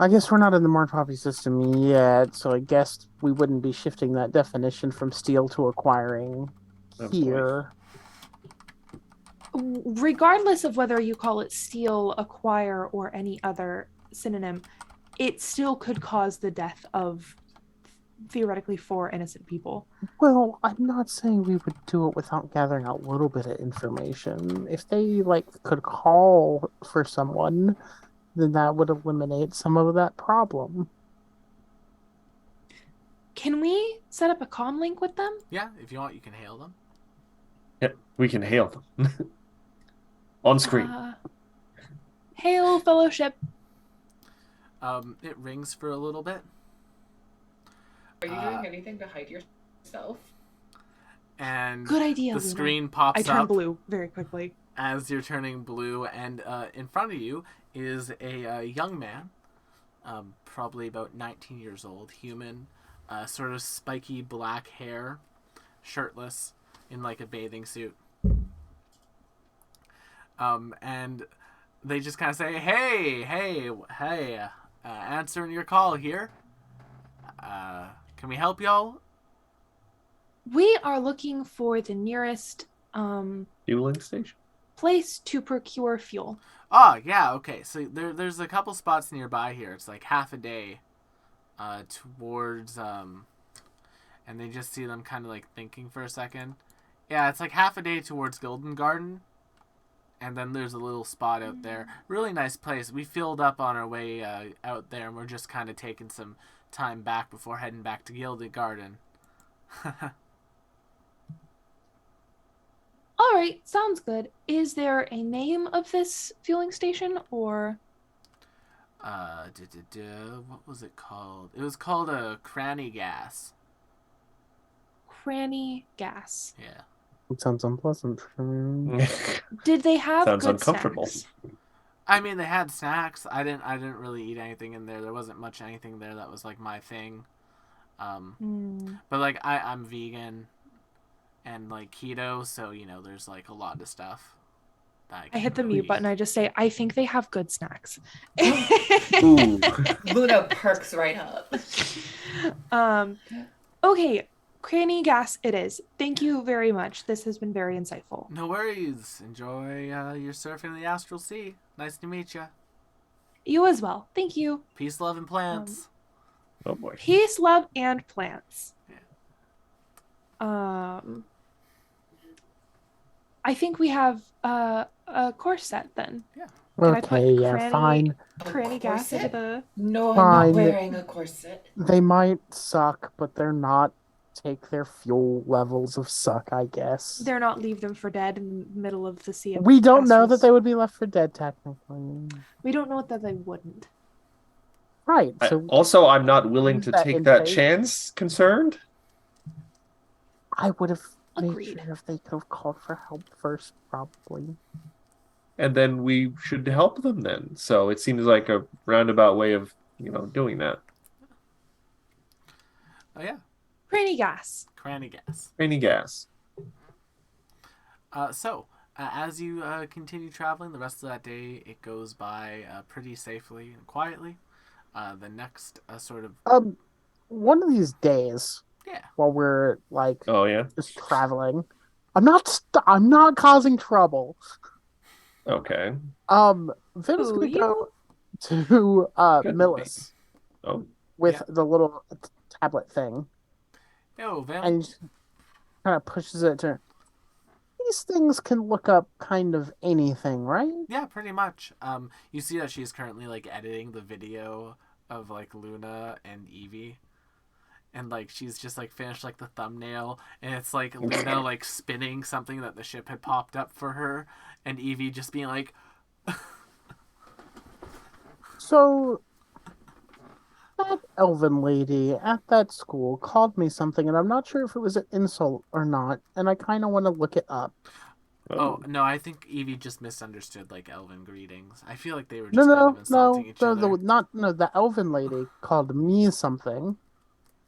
I guess we're not in the Mark Poppy system yet, so I guess we wouldn't be shifting that definition from steal to acquiring Oh, boy. here. Regardless of whether you call it steal, acquire, or any other synonym, it still could cause the death of theoretically 4 innocent people. Well, I'm not saying we would do it without gathering a little bit of information. If they could call for someone then that would eliminate some of that problem. Can we set up a comm link with them? Yeah, if you want, you can hail them. Yeah, we can hail them on screen. Hail, fellowship. It rings for a little bit. Are you doing anything to hide yourself? And Good idea, the Luna. screen pops I turn up blue very quickly. as you're turning blue, and in front of you is a young man, probably about 19 years old, human, sort of spiky black hair, shirtless, in like a bathing suit. And they just kind of say, hey, answering your call here. Can we help y'all? We are looking for the nearest Fueling station? place to procure fuel. Oh, yeah, okay. So there's a couple spots nearby here. It's like half a day towards... and they just see them kind of like thinking for a second. Yeah, it's like half a day towards Golden Garden. And then there's a little spot out there. Really nice place. We filled up on our way out there, and we're just kind of taking some time back before heading back to Gilded Garden. All right, sounds good. Is there a name of this fueling station or? What was it called? It was called a Cranny Gas. Cranny Gas. Yeah. It sounds unpleasant. Did they have Sounds good uncomfortable. snacks? I mean, they had snacks. I didn't really eat anything in there. There wasn't much anything there that was like my thing. But like I'm vegan and like keto, so you know there's like a lot of stuff. That I hit the mute button. I just say, I think they have good snacks. Ooh. Luna perks right up. Okay, Cranny Gas it is. Thank you very much. This has been very insightful. No worries. Enjoy your surfing in the Astral Sea. Nice to meet you. You as well. Thank you. Peace, love, and plants. Oh boy. Peace, love, and plants. Yeah. I think we have a course set then. Yeah. Can I put Okay, yeah, fine. Cranny Gas into the... No, I'm Fine. not wearing a corset. They might suck, but they're not take their fuel levels of suck, I guess. They're not leave them for dead in the middle of the sea. Of We don't know Astrals. that they would be left for dead, technically. We don't know that they wouldn't. Right, so Also, I'm not willing to That take in that faith. chance, concerned. I would have made Agreed. sure if they could have called for help first, probably. And then we should help them then. So it seems like a roundabout way of, doing that. Oh yeah. Cranny Gas. Cranny Gas. Rainy gas. As you continue traveling, the rest of that day, it goes by pretty safely and quietly. The next sort of... One of these days, Yeah. while we're like Oh yeah. just traveling, I'm not causing trouble. Okay. Vin's Ooh, gonna you- go to Good Millis Oh. with Yeah. the little tablet thing, Yo, Van. and kind of pushes it to. These things can look up kind of anything, right? Yeah, pretty much. You see that she's currently like editing the video of like Luna and Evie. And like she's just like finished like the thumbnail, and it's like Luna like spinning something that the ship had popped up for her, and Evie just being like, So that elven lady at that school called me something, and I'm not sure if it was an insult or not, and I kind of want to look it up. "Oh no, I think Evie just misunderstood like Elven greetings. I feel like they were No, just kind of no, insulting each other." the elven lady called me something,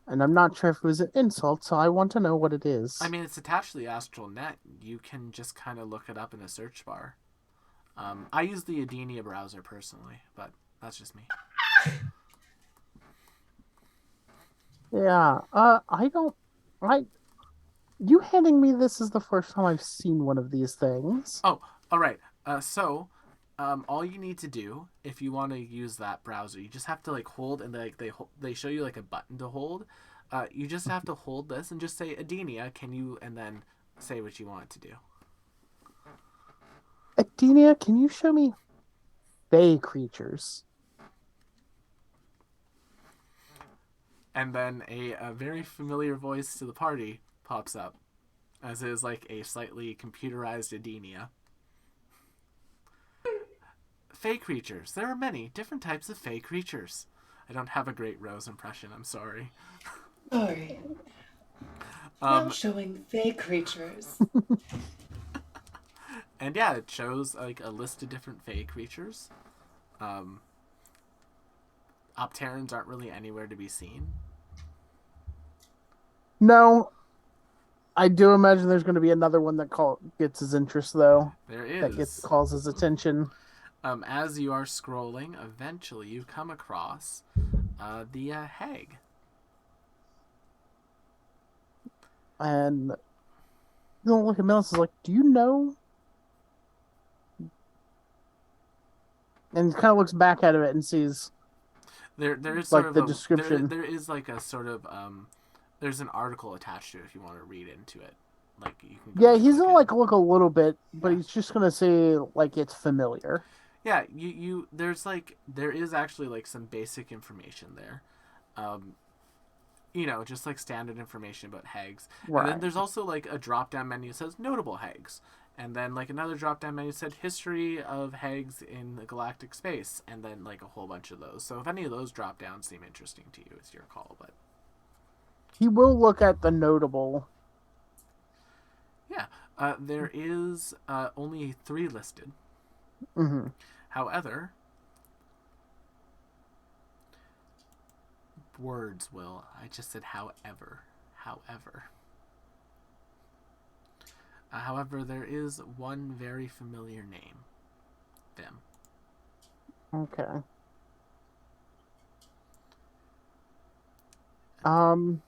and I'm not sure if it was an insult, so I want to know what it is. I mean, it's attached to the Astral Net. You can just kind of look it up in a search bar. I use the Adenia browser personally, but that's just me. Yeah, you handing me this is the first time I've seen one of these things. Oh, all right. All you need to do if you want to use that browser, you just have to like hold, and they show you like a button to hold. You just have to hold this and just say Adenia. Can you, and then say what you want it to do. Adenia, can you show me fey creatures. And then a very familiar voice to the party pops up, as is like a slightly computerized Adenia. Fey creatures. There are many different types of fey creatures. I don't have a great Rose impression, I'm sorry. Sorry. Now showing fey creatures. And yeah, it shows like a list of different fey creatures. Opterans aren't really anywhere to be seen. No, I do imagine there's going to be another one that gets his interest, though. There is. That calls his attention. As you are scrolling, eventually you come across the hag. And you don't look at Melis is like, do you know? And he kind of looks back at it and sees there is like sort of the description. There is like a sort of there's an article attached to it if you want to read into it. Like you can. Yeah, he's gonna like look a little bit, but he's just gonna say like it's familiar. Yeah, there is actually like some basic information there. Just like standard information about hags. Right. And then there's also like a drop-down menu that says notable hags. And then like another drop-down menu said history of hags in the galactic space. And then like a whole bunch of those. So if any of those drop-downs seem interesting to you, it's your call. But he will look at the notable. Yeah. There is only 3 listed. Mm-hmm. However... words, Will. I just said however. However, there is one very familiar name. Them. Okay. And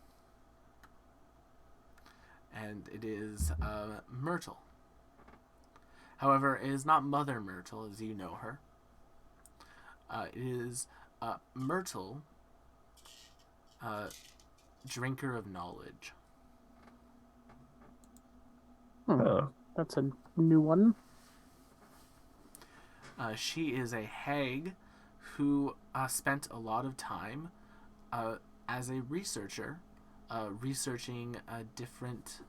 it is Myrtle. However, it is not Mother Myrtle as you know her. It is Myrtle, Drinker of Knowledge. That's a new one. She is a hag who spent a lot of time as a researcher, researching different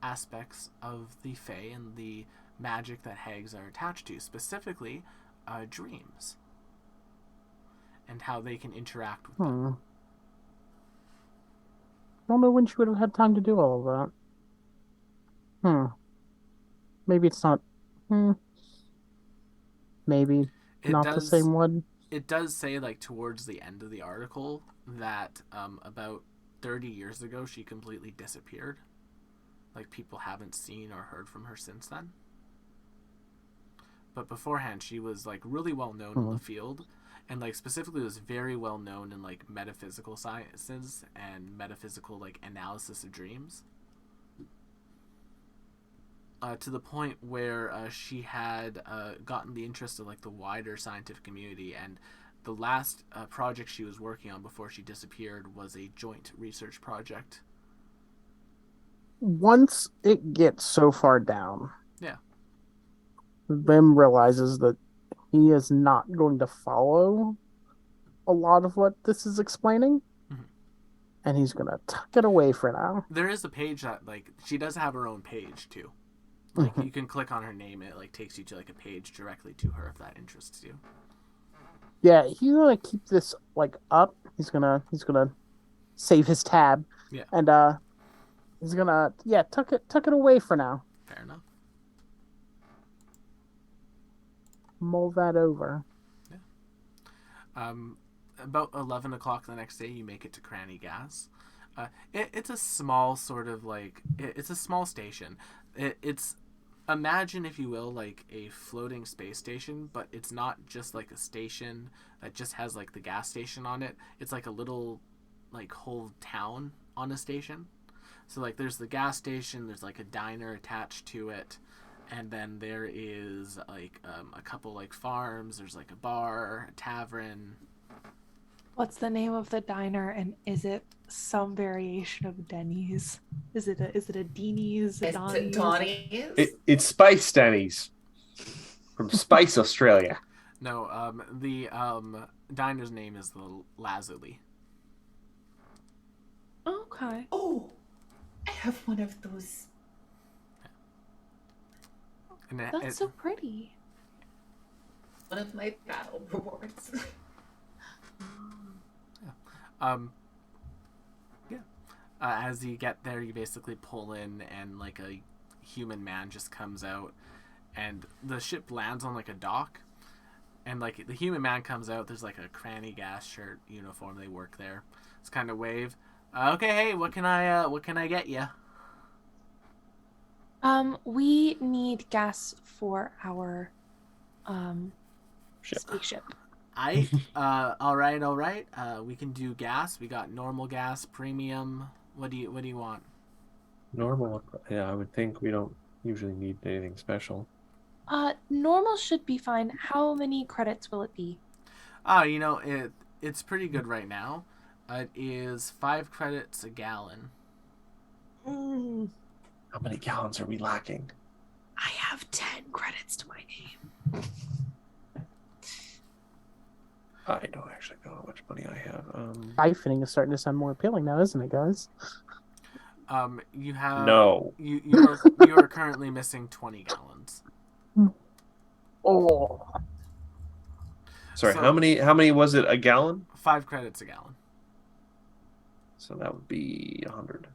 aspects of the Fae and the magic that hags are attached to, specifically dreams, and how they can interact with them. I don't know when she would have had time to do all of that. Maybe it's not. Maybe not the same one. It does say, like, towards the end of the article that about 30 years ago she completely disappeared. Like, people haven't seen or heard from her since then. But beforehand, she was, like, really well known in the field. And, like, specifically was very well known in, like, metaphysical sciences and metaphysical, like, analysis of dreams. To the point where she had gotten the interest of, like, the wider scientific community. And the last project she was working on before she disappeared was a joint research project. Once it gets so far down, yeah, Vim realizes that he is not going to follow a lot of what this is explaining. And he's going to tuck it away for now. There is a page that, like, she does have her own page, too. Like, you can click on her name, and it, like, takes you to, like, a page directly to her, if that interests you. Yeah, he's going to keep this, like, up. He's going to save his tab. Yeah. And, he's going to, tuck it away for now. Fair enough. Mull that over. Yeah. About 11 o'clock the next day, you make it to Cranny Gas. It's a small sort of, like, it's a small station. It's, imagine, if you will, like a floating space station, but it's not just like a station that just has, like, the gas station on it. It's like a little, like, whole town on a station. So, like, there's the gas station, there's, like, a diner attached to it, and then there is, like, a couple, like, farms, there's, like, a bar, a tavern. What's the name of the diner, and is it some variation of Denny's? Is it a Denny's? Is it Donny's? It's Spice Denny's from Spice, Australia. No, the diner's name is the Lazuli. Okay. Oh, I have one of those. And That's so pretty. One of my battle rewards. Yeah. As you get there, you basically pull in, and like a human man just comes out, and the ship lands on like a dock, and like the human man comes out. There's like a Cranny Gas shirt uniform. They work there. It's kind of wave. Okay, hey, what can I get you? We need gas for our Ship. spaceship. All right. We can do gas. We got normal gas, premium. What do you want? Normal. Yeah, I would think we don't usually need anything special. Normal should be fine. How many credits will it be? It's pretty good right now. It is 5 credits a gallon. How many gallons are we lacking? I have 10 credits to my name. I don't actually know how much money I have. Siphoning is starting to sound more appealing now, isn't it, guys? You have No. You are currently missing 20 gallons. Oh, Sorry, So- how many was it a gallon? 5 credits a gallon. So that would be 100.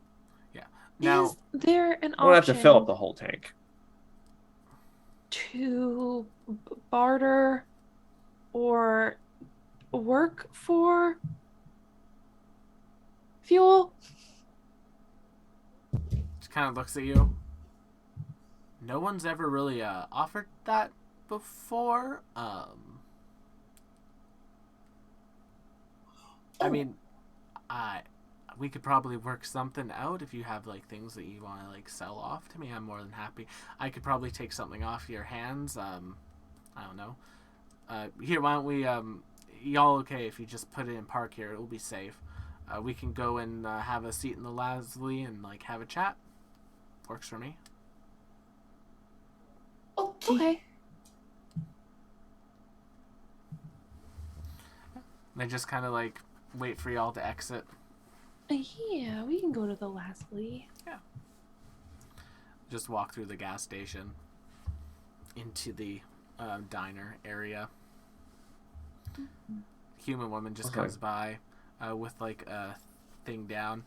Now, Is there an I don't have to option fill up the whole tank. to barter or work for fuel? just kind of looks at you. No one's ever really offered that before. I mean, we could probably work something out if you have like things that you want to like sell off to me. I'm more than happy. I could probably take something off your hands. I don't know. Here, why don't we? Y'all okay if you just put it in park here? It will be safe. We can go and have a seat in the Lazuli and like have a chat. Works for me. Okay. They just kind of like wait for y'all to exit. Yeah, we can go to the Lastly. Just walk through the gas station into the diner area. Human woman just Okay. comes by with like a thing down.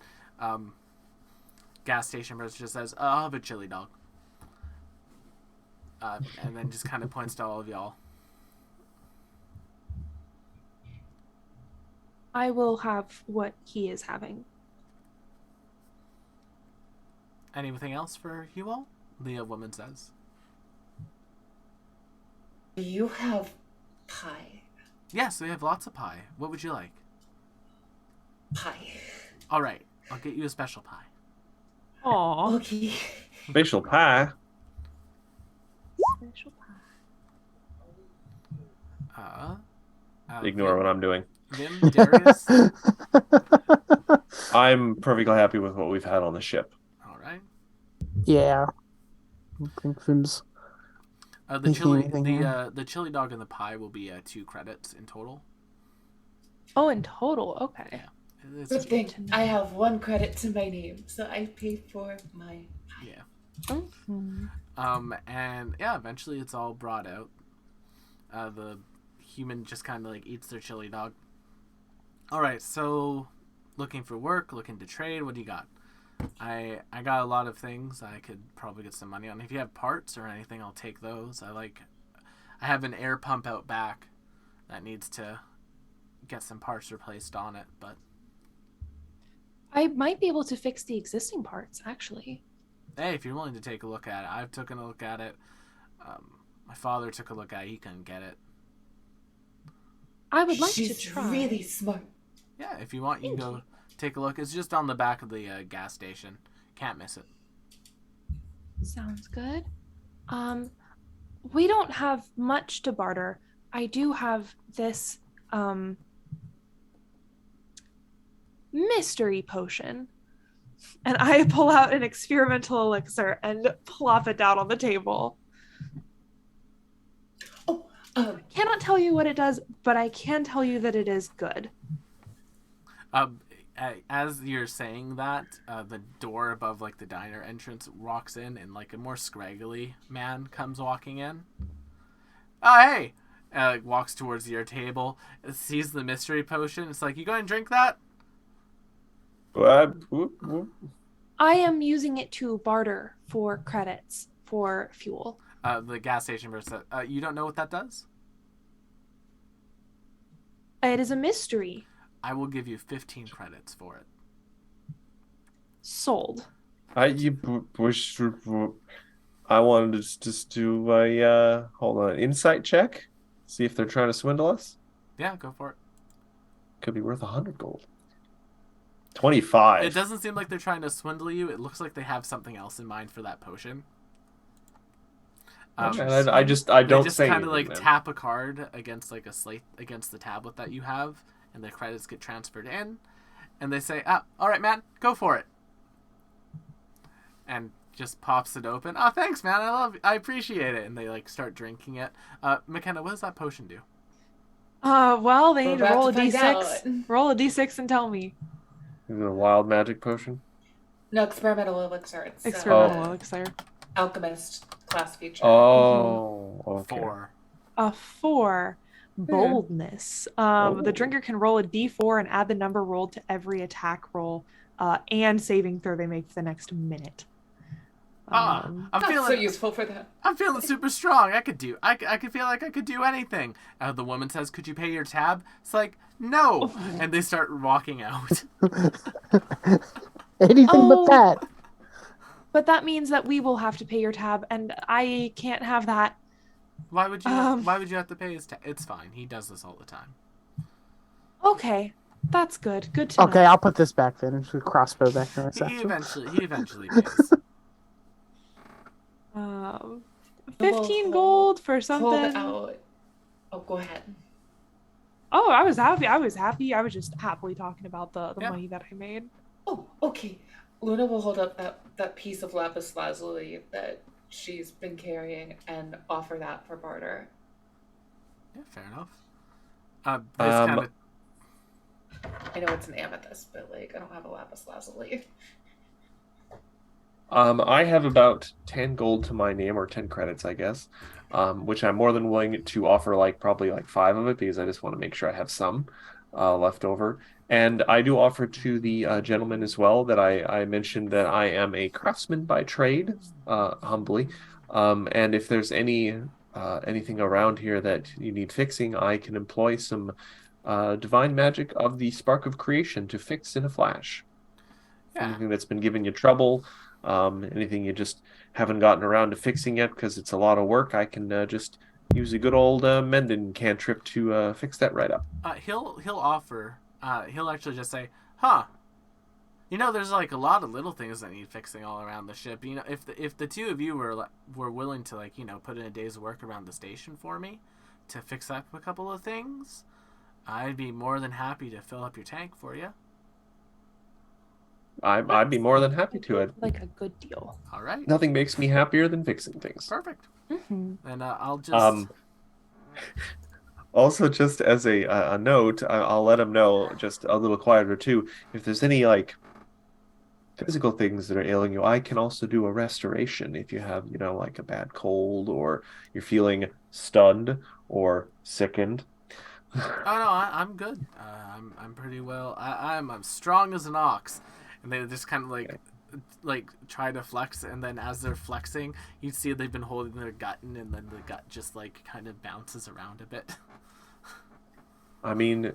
Gas station person just says, I'll have a chili dog. And then just kind of points to all of y'all. I will have what he is having. Anything else for you all? The woman says. Do you have pie? Yes, we have lots of pie. What would you like? Pie. All right, I'll get you a special pie. Aww. Okay. Facial pie. Special pie. Ignore what I'm doing. Vim, Darius. I'm perfectly happy with what we've had on the ship. All right. yeah. I think Fim's The Thinking chili, anything the chili dog and the pie will be 2 credits in total. Oh, in total. Okay. It's, Good thing I have 1 credit to my name, so I pay for my pie. yeah. Mhm. And yeah, eventually it's all brought out. The human just kind of like eats their chili dog. All right, so looking for work, looking to trade. What do you got? I got a lot of things I could probably get some money on. If you have parts or anything, I'll take those. I have an air pump out back that needs to get some parts replaced on it, but I might be able to fix the existing parts, actually. hey, if you're willing to take a look at it, I've taken a look at it. My father took a look at it. He couldn't get it. I would like She's to try. really smart. Yeah, if you want, you can Thank go take a look. It's just on the back of the gas station. Can't miss it. Sounds good. We don't have much to barter. I do have this mystery potion. And I pull out an experimental elixir and plop it down on the table. Oh, Cannot tell you what it does, but I can tell you that it is good. As you're saying that, the door above like the diner entrance walks in, and like a more scraggly man comes walking in. Oh, hey! Walks towards your table, sees the mystery potion. It's like, you going to drink that? What? I am using it to barter for credits for fuel. The gas station person said, you don't know what that does? It is a mystery. I will give you 15 credits for it. Sold. I wanted to just do a hold on, insight check. See if they're trying to swindle us. Yeah, go for it. Could be worth 100 gold. 25. It doesn't seem like they're trying to swindle you. It looks like they have something else in mind for that potion. I don't just say kind of like anything, tap a card against like a slate against the tablet that you have, and the credits get transferred in, and they say, all right, man, go for it. And just pops it open. Oh, thanks, man. I appreciate it. And they like start drinking it. McKenna, what does that potion do? Well, they We're need to about roll a to find out. d6. Roll a d6 and tell me. Is it a wild magic potion? No, experimental elixir. It's Experimental elixir. alchemist class feature. Oh, okay. 4. A 4. Boldness. The drinker can roll a d4 and add the number rolled to every attack roll and saving throw they make for the next minute. I'm Not feeling so useful for that. I'm feeling super strong. I could feel like I could do anything. The woman says, "Could you pay your tab?" It's like, no, and they start walking out. Anything but that. But that means that we will have to pay your tab, and I can't have that. Why would you? Why would you have to pay his tab? It's fine. He does this all the time. Okay, that's good. Good to know. Okay, I'll put this back then. Just crossbow back in my He satchel. eventually pays. 15 gold for something. Hold out. Oh, go ahead. Oh, I was happy. I was just happily talking about the money that I made. Oh, okay. Luna will hold up that piece of lapis lazuli that she's been carrying and offer that for barter. Yeah, fair enough. Kind of. I know it's an amethyst, but like I don't have a lapis lazuli. I have about 10 gold to my name, or 10 credits, I guess, which I'm more than willing to offer, like probably like 5 of it, because I just want to make sure I have some left over. And I do offer to the gentleman as well that I mentioned that I am a craftsman by trade, humbly. And if there's anything around here that you need fixing, I can employ some divine magic of the spark of creation to fix in a flash. Yeah. Anything that's been giving you trouble, anything you just haven't gotten around to fixing yet because it's a lot of work, I can just use a good old mending cantrip to fix that right up. He'll offer. He'll actually just say, "Huh. You know, there's like a lot of little things that need fixing all around the ship. You know, if the two of you were willing to, like, you know, put in a day's work around the station for me to fix up a couple of things, I'd be more than happy to fill up your tank for you." I'd be more than happy to it. Like a good deal. All right. Nothing makes me happier than fixing things. Perfect. Mm-hmm. And I'll just. Also, just as a note, I'll let him know just a little quieter too. If there's any like physical things that are ailing you, I can also do a restoration if you have, you know, like a bad cold or you're feeling stunned or sickened. Oh no, I'm good. I'm pretty well. I'm strong as an ox, and they just kind of like try to flex, and then as they're flexing, you see they've been holding their gut in, and then the gut just like kind of bounces around a bit. I mean,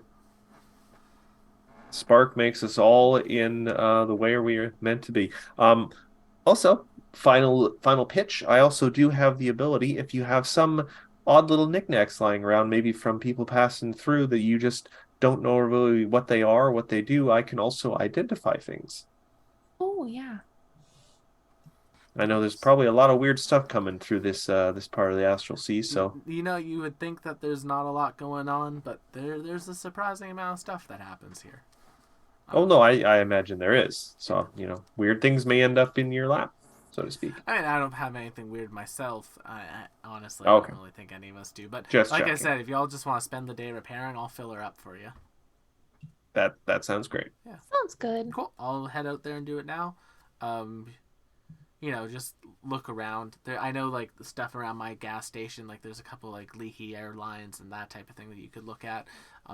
Spark makes us all in the way we are meant to be. Also, final pitch. I also do have the ability, if you have some odd little knickknacks lying around, maybe from people passing through that you just don't know really what they are, what they do, I can also identify things. Oh yeah. I know there's probably a lot of weird stuff coming through this part of the Astral Sea, so You know, you would think that there's not a lot going on, but there's a surprising amount of stuff that happens here. oh no, I imagine there is. So, you know, weird things may end up in your lap. so to speak. I mean, I don't have anything weird myself. I honestly, I Okay. don't really think any of us do. But Just like I checking. said, if y'all just want to spend the day repairing, I'll fill her up for you. That sounds great. Yeah. Sounds good. Cool. I'll head out there and do it now. Just look around. There, I know like the stuff around my gas station. Like there's a couple like leaky air lines and that type of thing that you could look at.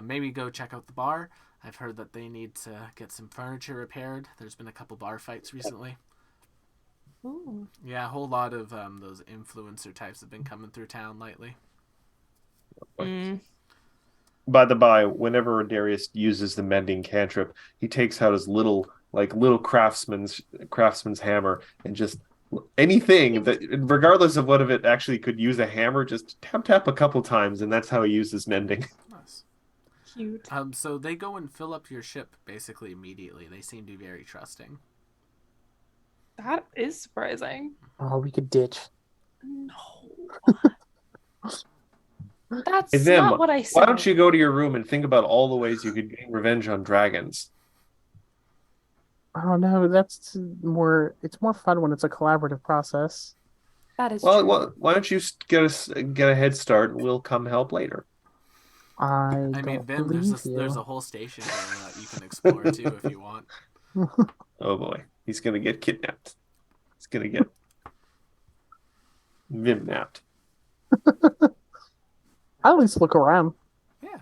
Maybe go check out the bar. I've heard that they need to get some furniture repaired. There's been a couple bar fights recently. Ooh. Yeah, a whole lot of those influencer types have been coming through town lately. By the by, whenever Darius uses the mending cantrip, he takes out his little craftsman's hammer and just anything that, regardless of what of it actually could use a hammer, just tap a couple times, and that's how he uses mending. Nice. Cute. So they go and fill up your ship basically immediately. They seem to be very trusting. That is surprising. Oh, we could ditch. No. That's Hey, Vim, not what I said. why don't you go to your room and think about all the ways you could gain revenge on dragons? Oh no, that's more. It's more fun when it's a collaborative process. That is true. Well, why don't you get a head start, and we'll come help later. I mean, don't Vim, believe you. there's a whole station there that you can explore too if you want. Oh boy, he's gonna get kidnapped. He's gonna get Vim napped. I'll at least look around. Yeah.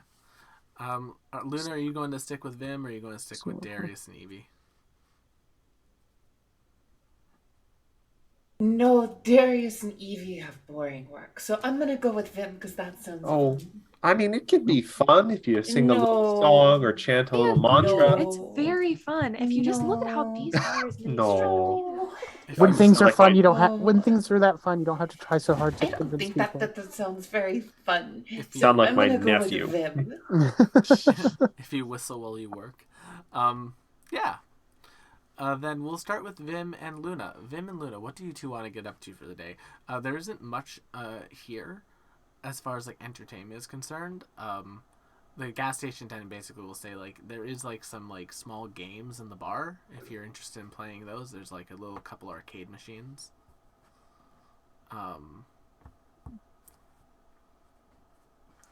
Luna, are you going to stick with Vim or are you going to stick with Darius and Evie? No, Darius and Evie have boring work, so I'm gonna go with Vim because that sounds fun. I mean, it could be fun if you sing a little No. song or chant a little mantra. No. It's very fun. If you just look at how these players No. If When you things are like fun, my- you don't have. When things are that fun, you don't have to try so hard I to don't convince think people. that sounds very fun. If you- So Sound like I'm my gonna go nephew. with Vim. if you whistle while you work. Yeah. Then we'll start with Vim and Luna. Vim and Luna, what do you two want to get up to for the day? There isn't much here as far as like entertainment is concerned. The gas station attendant basically will say like there is like some like small games in the bar if you're interested in playing those. There's like a little couple arcade machines.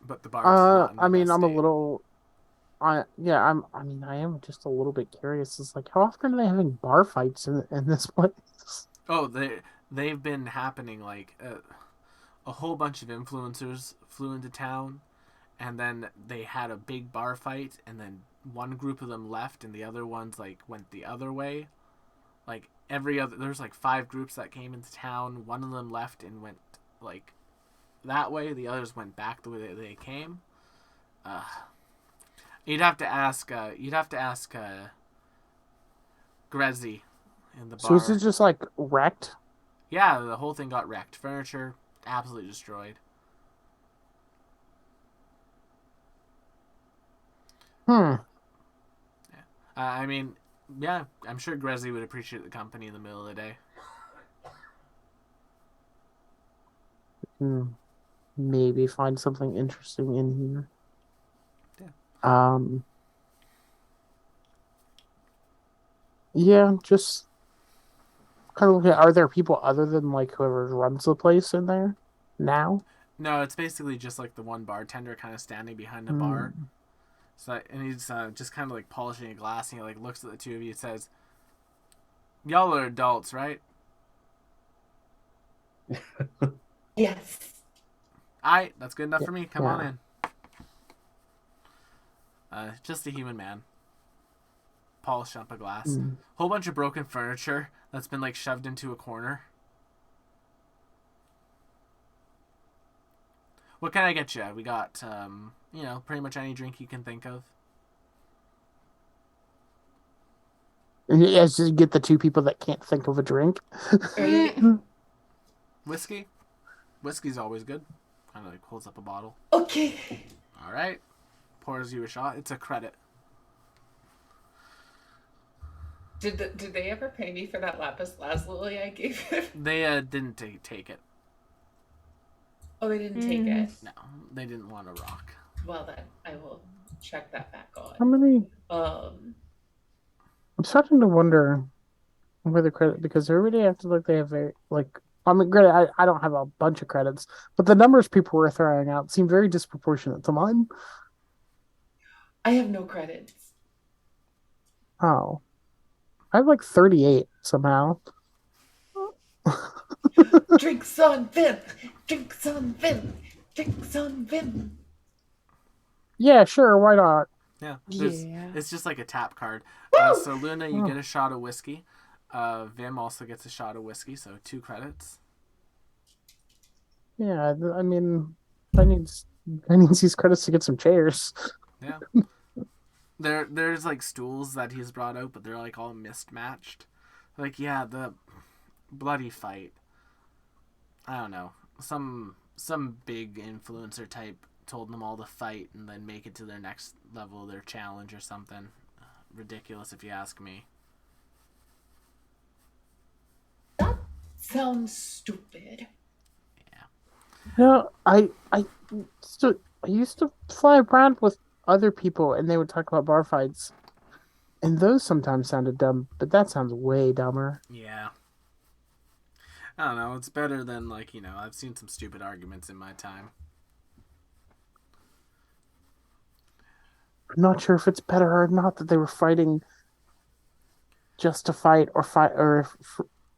But the bar. I mean, I'm a little. I mean, I am just a little bit curious. It's like, how often are they having bar fights in this place? Oh, they've been happening like a whole bunch of influencers flew into town, and then they had a big bar fight, and then one group of them left, and the other ones like went the other way. Like there's like 5 groups that came into town. One of them left and went like that way. The others went back the way they came. You'd have to ask. Grezzy in the bar. So is it just like wrecked? Yeah, the whole thing got wrecked. Furniture absolutely destroyed. Hmm. I mean, yeah, I'm sure Grezzy would appreciate the company in the middle of the day. Maybe find something interesting in here. Yeah. Yeah, just kind of looking at, are there people other than like whoever runs the place in there now? No, it's basically just like the one bartender kind of standing behind the bar. So, and he's just kind of like polishing a glass, and he like looks at the two of you and says, "Y'all are adults, right?" Yes. Alright, that's good enough for me. Come on Yeah. in. Just a human man. Polish up a glass. Whole bunch of broken furniture that's been like shoved into a corner. What can I get you? We got, pretty much any drink you can think of. Yes, just get the two people that can't think of a drink. Right. Whiskey? Whiskey's always good. Kind of like holds up a bottle. Okay. All right. Pours you a shot. It's a credit. Did they ever pay me for that lapis lazuli I gave him? They didn't take it. Oh, they didn't take it. No, they didn't want to rock. Well then, I will check that back How on. many? I'm starting to wonder where the credit because everybody acted like they have very like. I mean, granted, I don't have a bunch of credits, but the numbers people were throwing out seem very disproportionate to mine. I have no credits. Oh, I have like 38 somehow. Drinks on Vin! Drinks on Vin! Drinks on Vin! Yeah, sure, why not? Yeah. Yeah. It's just like a tap card. So Luna, you Oh. get a shot of whiskey. Vim also gets a shot of whiskey, so 2 credits. Yeah, I mean, I need these credits to get some chairs. Yeah. There's like stools that he's brought out, but they're like all mismatched. Like, yeah, the bloody fight. I don't know. Some big influencer type told them all to fight and then make it to their next level, their challenge or something. Ridiculous if you ask me. Sounds stupid. No, I used to fly around with other people, and they would talk about bar fights, and those sometimes sounded dumb, but that sounds way dumber. Yeah. I don't know. It's better than, like, I've seen some stupid arguments in my time. I'm not sure if it's better or not that they were fighting just to fight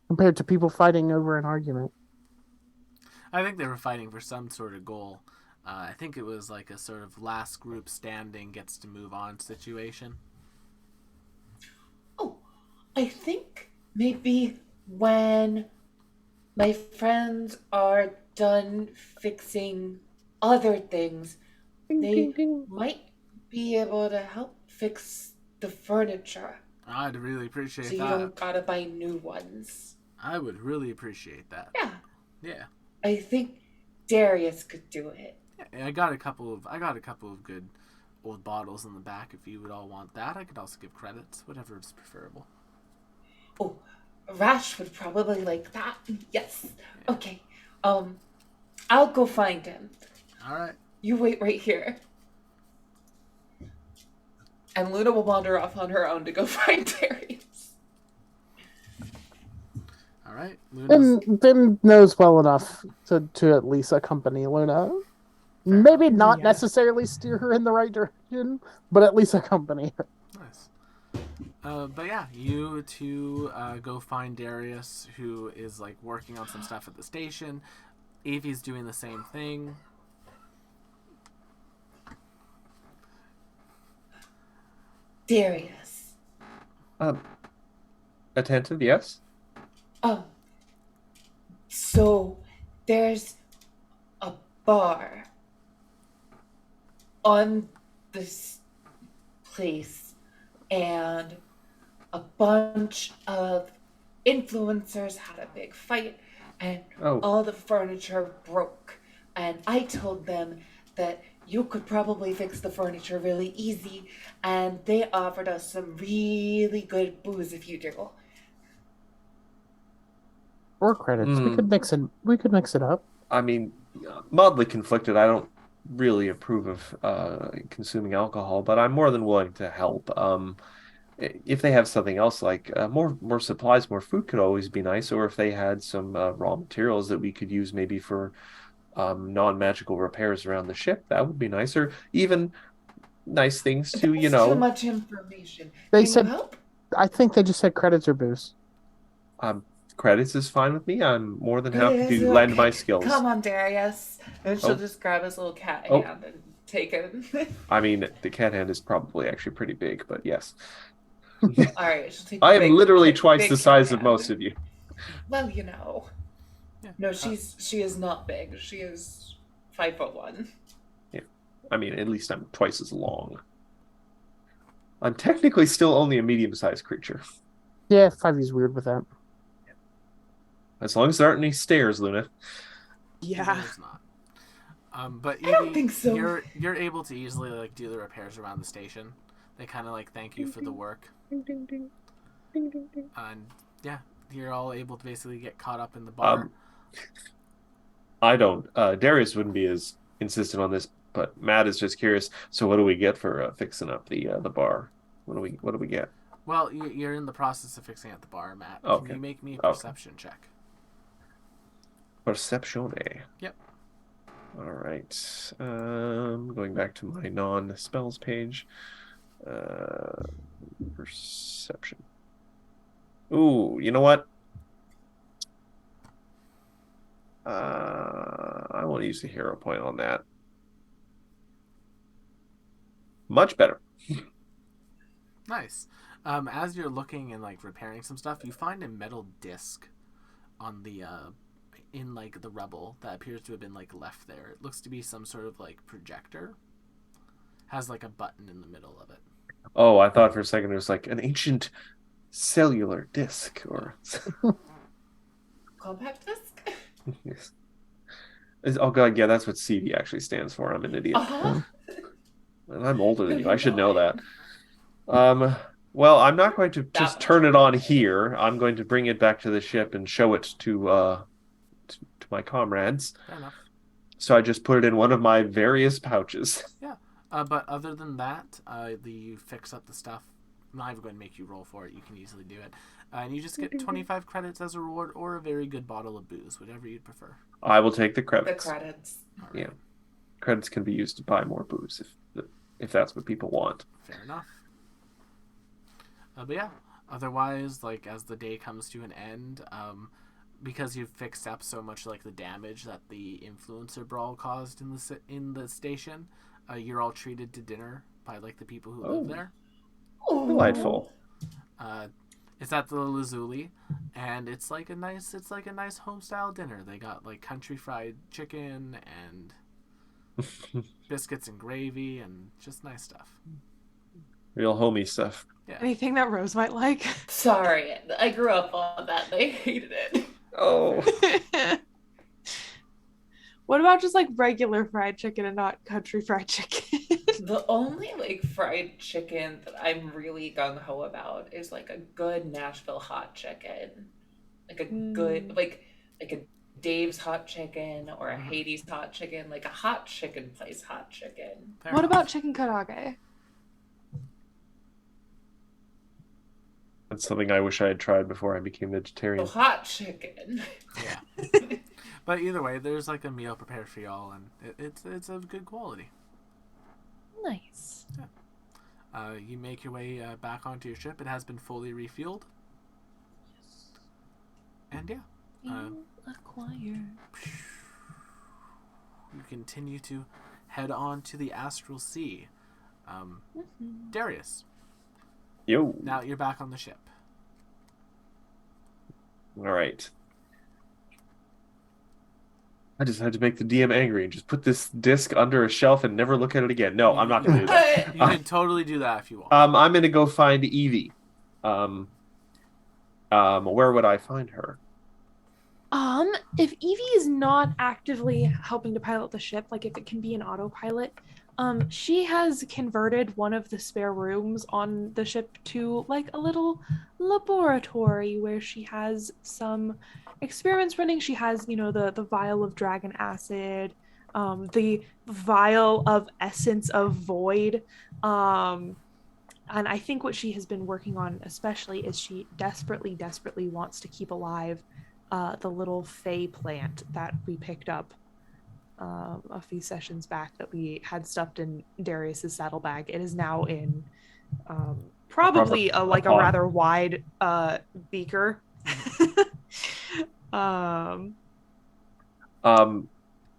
compared to people fighting over an argument. I think they were fighting for some sort of goal. I think it was like a sort of last group standing gets to move on situation. Oh, I think maybe when my friends are done fixing other things, Ding, they ding, ding. might be able to help fix the furniture I'd really appreciate so you that. don't gotta buy new ones. I would really appreciate that. Yeah, Yeah. I think Darius could do it. I got a couple of good old bottles in the back if you would all want that. I could also give credits, whatever is preferable. Oh, Rash would probably like that. Yes. Okay. I'll go find him. All right. You wait right here. And Luna will wander off on her own to go find Darius. All right. Luna's... Vin knows well enough to at least accompany Luna. Maybe not Yeah. necessarily steer her in the right direction, but at least accompany her. Nice. But yeah, you two go find Darius, who is like working on some stuff at the station. Evie's doing the same thing. Darius. Attentive, yes. So there's a bar on this place, and a bunch of influencers had a big fight, and Oh. all the furniture broke. And I told them that you could probably fix the furniture really easy, and they offered us some really good booze if you do. Or credits. We Hmm. could mix it. We could mix it up. I mean, mildly conflicted. I don't really approve of consuming alcohol, but I'm more than willing to help. If they have something else like more supplies, more food could always be nice. Or if they had some raw materials that we could use maybe for non-magical repairs around the ship, that would be nice. Or even nice things to, That's too much information. They Can said- you help? I think they just said credits or booze. Credits is fine with me. I'm more than happy It is to lend okay. my skills. Come on, Darius. And she'll Oh. just grab his little cat Oh. hand and take it. I mean, the cat hand is probably actually pretty big, but yes. All right, she'll take. I am big- literally big- twice big the cat size of hand. most of you. Well, you know. Yeah. No, she is not big. She is 5'1". I mean, at least I'm twice as long. I'm technically still only a medium-sized creature. Yeah, 5E's weird with that. As long as there aren't any stairs, Luna. Yeah. There's not. But I don't Evie, think so. You're able to easily like do the repairs around the station. They kind of like thank you for the work, Ding, ding, ding. Ding, ding, ding. and yeah, you're all able to basically get caught up in the bar. I don't. Darius wouldn't be as insistent on this, but Matt is just curious. So, what do we get for fixing up the bar? What do we get? Well, you're in the process of fixing at the bar, Matt. Okay. Can you make me a perception check? Perceptione. Yep. All right. Going back to my non-spells page. Perception. Ooh, you know what? I want to use the hero point on that. Much better. Nice. As you're looking and like repairing some stuff, you find a metal disc on the in like the rubble that appears to have been like left there. It looks to be some sort of like projector. Has like a button in the middle of it. Oh, I thought for a second it was like an ancient cellular disc or Compact disc? yes. Oh god, yeah, that's what CD actually stands for. I'm an idiot. Uh-huh. And I'm older than you. I should know that. Well, I'm not going to just turn it on here. I'm going to bring it back to the ship and show it to my comrades. Fair enough. So I just put it in one of my various pouches. Yeah. But other than that, you fix up the stuff. I'm not even going to make you roll for it. You can easily do it. And you just get 25 credits as a reward or a very good bottle of booze, whatever you'd prefer. I will take the The credits. credits. All right. Yeah. Credits can be used to buy more booze if that's what people want. Fair enough. But yeah, otherwise, like as the day comes to an end, because you've fixed up so much like the damage that the influencer brawl caused in the station, you're all treated to dinner by like the people who live there. Delightful. It's at the Lazuli, and it's like a nice home style dinner. They got like country fried chicken and biscuits and gravy and just nice stuff. Real homey stuff. Yeah. Anything that Rose might like. Sorry, I grew up on that. They hated it. Oh. What about just like regular fried chicken and not country fried chicken? The only like fried chicken that I'm really gung ho about is like a good Nashville hot chicken, like a good like a Dave's hot chicken or a Hades hot chicken, like a hot chicken place hot chicken. Fair What enough. about chicken karaage? That's something I wish I had tried before I became vegetarian. So hot chicken. Yeah. But either way, there's like a meal prepared for y'all, and it's of good quality. Nice. You make your way back onto your ship. It has been fully refueled. And yeah, Acquire. you continue to head on to the Astral Sea. Darius, Yo. now you're back on the ship. All right. I just had to make the DM angry and just put this disc under a shelf and never look at it again. No, I'm not going to do that. You can totally do that if you want. I'm going to go find Evie. Where would I find her? If Evie is not actively helping to pilot the ship, like if it can be an autopilot, she has converted one of the spare rooms on the ship to like a little laboratory where she has some experiments running. She has, the vial of dragon acid, the vial of essence of void, and I think what she has been working on especially is she desperately wants to keep alive the little fey plant that we picked up a few sessions back that we had stuffed in Darius's saddlebag. It is now in probably a rather wide beaker.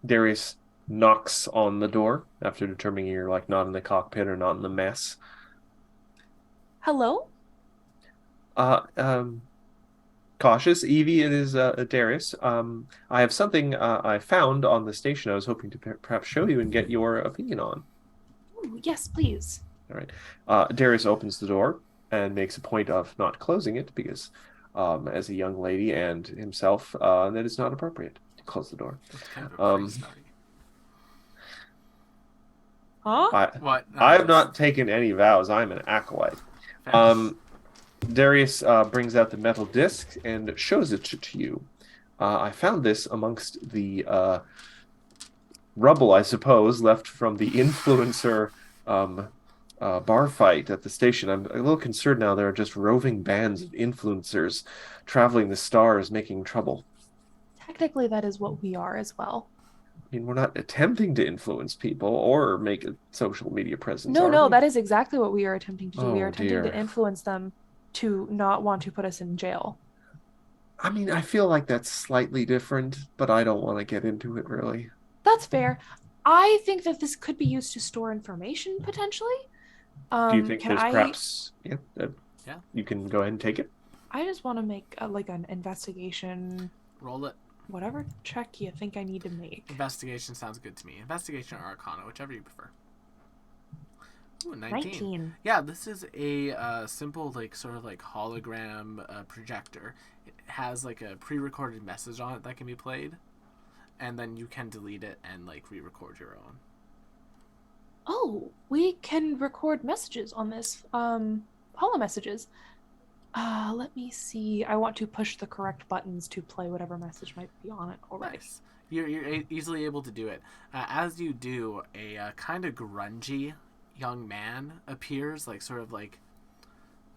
Darius knocks on the door after determining you're like not in the cockpit or not in the mess. Hello? Cautious, Evie, it is Darius. I have something I found on the station I was hoping to perhaps show you and get your opinion on. Ooh, yes, please. All right. Darius opens the door and makes a point of not closing it because as a young lady and himself, that is not appropriate to close the door. That's kind of a crazy story. Huh? What? I have not taken any vows. I'm an acolyte. Darius brings out the metal disc and shows it to you. I found this amongst the rubble, I suppose, left from the influencer bar fight at the station. I'm a little concerned now. There are just roving bands of influencers traveling the stars, making trouble. Technically, that is what we are as well. I mean, we're not attempting to influence people or make a social media presence, No, are no, we? that is exactly what we are attempting to do. We are Oh attempting to dear. influence them to not want to put us in jail. I mean, I feel like that's slightly different, but I don't want to get into it really. That's fair. I think that this could be used to store information potentially. Do you think Can there's I? perhaps, Yeah. you can go ahead and take it? I just want to make like an investigation, Roll it. whatever check you think I need to make. Investigation sounds good to me. Investigation or Arcana, whichever you prefer. Ooh, 19. 19. Yeah, this is a simple, like, sort of like hologram projector. It has like a pre-recorded message on it that can be played, and then you can delete it and like re-record your own. Oh, we can record messages on this. Holo messages. Let me see. I want to push the correct buttons to play whatever message might be on it already. Nice. You're easily able to do it. As you do, a kind of grungy young man appears, like sort of like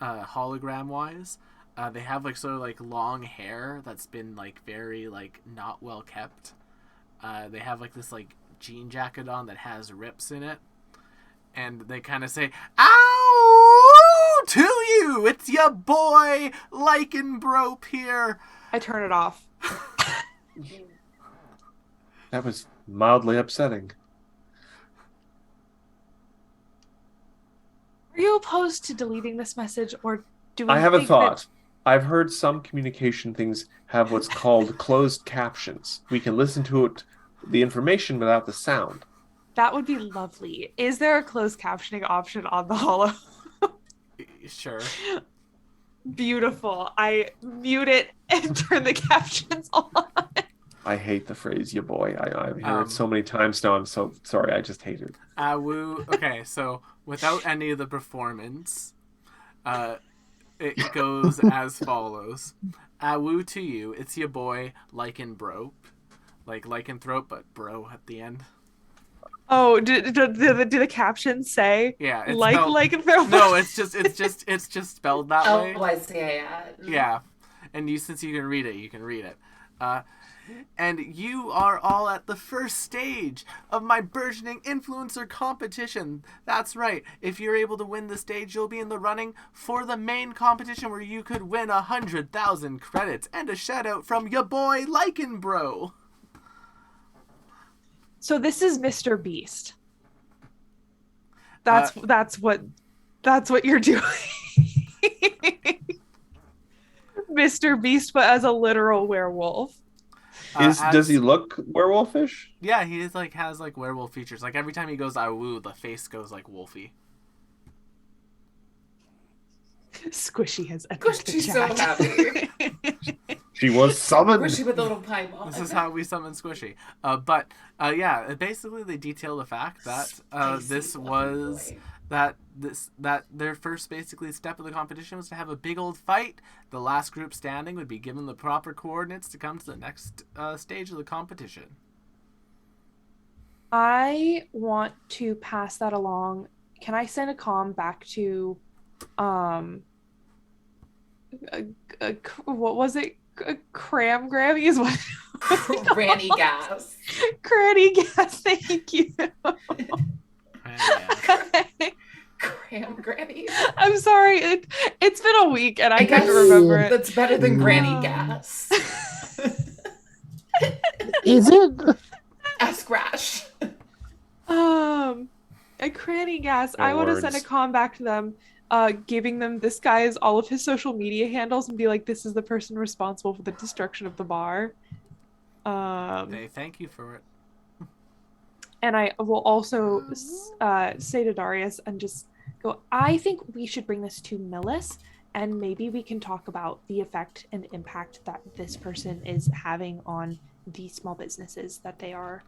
hologram wise. They have like sort of like long hair that's been like very like not well kept. They have like this like jean jacket on that has rips in it, and they kind of say, "Ow to you! It's your boy Lycanbrope here." I turn it off. That was mildly upsetting. Are you opposed to deleting this message, or do we I have a think thought. I've heard some communication things have what's called closed captions. We can listen to it, the information without the sound. that would be lovely? Is there a closed captioning option on the Holo? Sure. Beautiful. I mute it and turn the captions on. I hate the phrase "ya boy." I've heard it so many times now. I'm so sorry. I just hate it. Okay, so without any of the performance, it goes as follows. Woo to you, it's your boy Lycanbrope. Like lycanthrope, but bro at the end. Oh, do the captions say? Yeah, it's like spelled, lycanthrope? No, it's just spelled that way. Oh, I see. Yeah. Yeah, and since you can read it, you can read it. And you are all at the first stage of my burgeoning influencer competition. That's right. If you're able to win the stage, you'll be in the running for the main competition where you could win 100,000 credits and a shout out from your boy Lycanbro. So this is Mr. Beast. That's what you're doing. Mr. Beast, but as a literal werewolf. Does he look werewolfish? Yeah, he is like has like werewolf features. Like every time he goes "Awoo," the face goes like wolfy. Squishy has entered the She's chat. so happy. She was summoned. Squishy with a little pie on. This is how we summon Squishy. Yeah, basically they detail the fact that that their first basically step of the competition was to have a big old fight. The last group standing would be given the proper coordinates to come to the next stage of the competition. I want to pass that along. Can I send a comm back to what was it? Cram Grammys? What? Cranny Gas. Cranny Gas. Thank you. Cram Granny. I'm sorry. It's been a week and I can't remember it. That's better than Granny Gas. Is it? Ask Rash. A Cranny Gas. No I want to send a words. comm back to them, giving them this guy's all of his social media handles and be like, this is the person responsible for the destruction of the bar. They thank you for it. And I will also say to Darius and just go, I think we should bring this to Millis and maybe we can talk about the effect and impact that this person is having on the small businesses that they are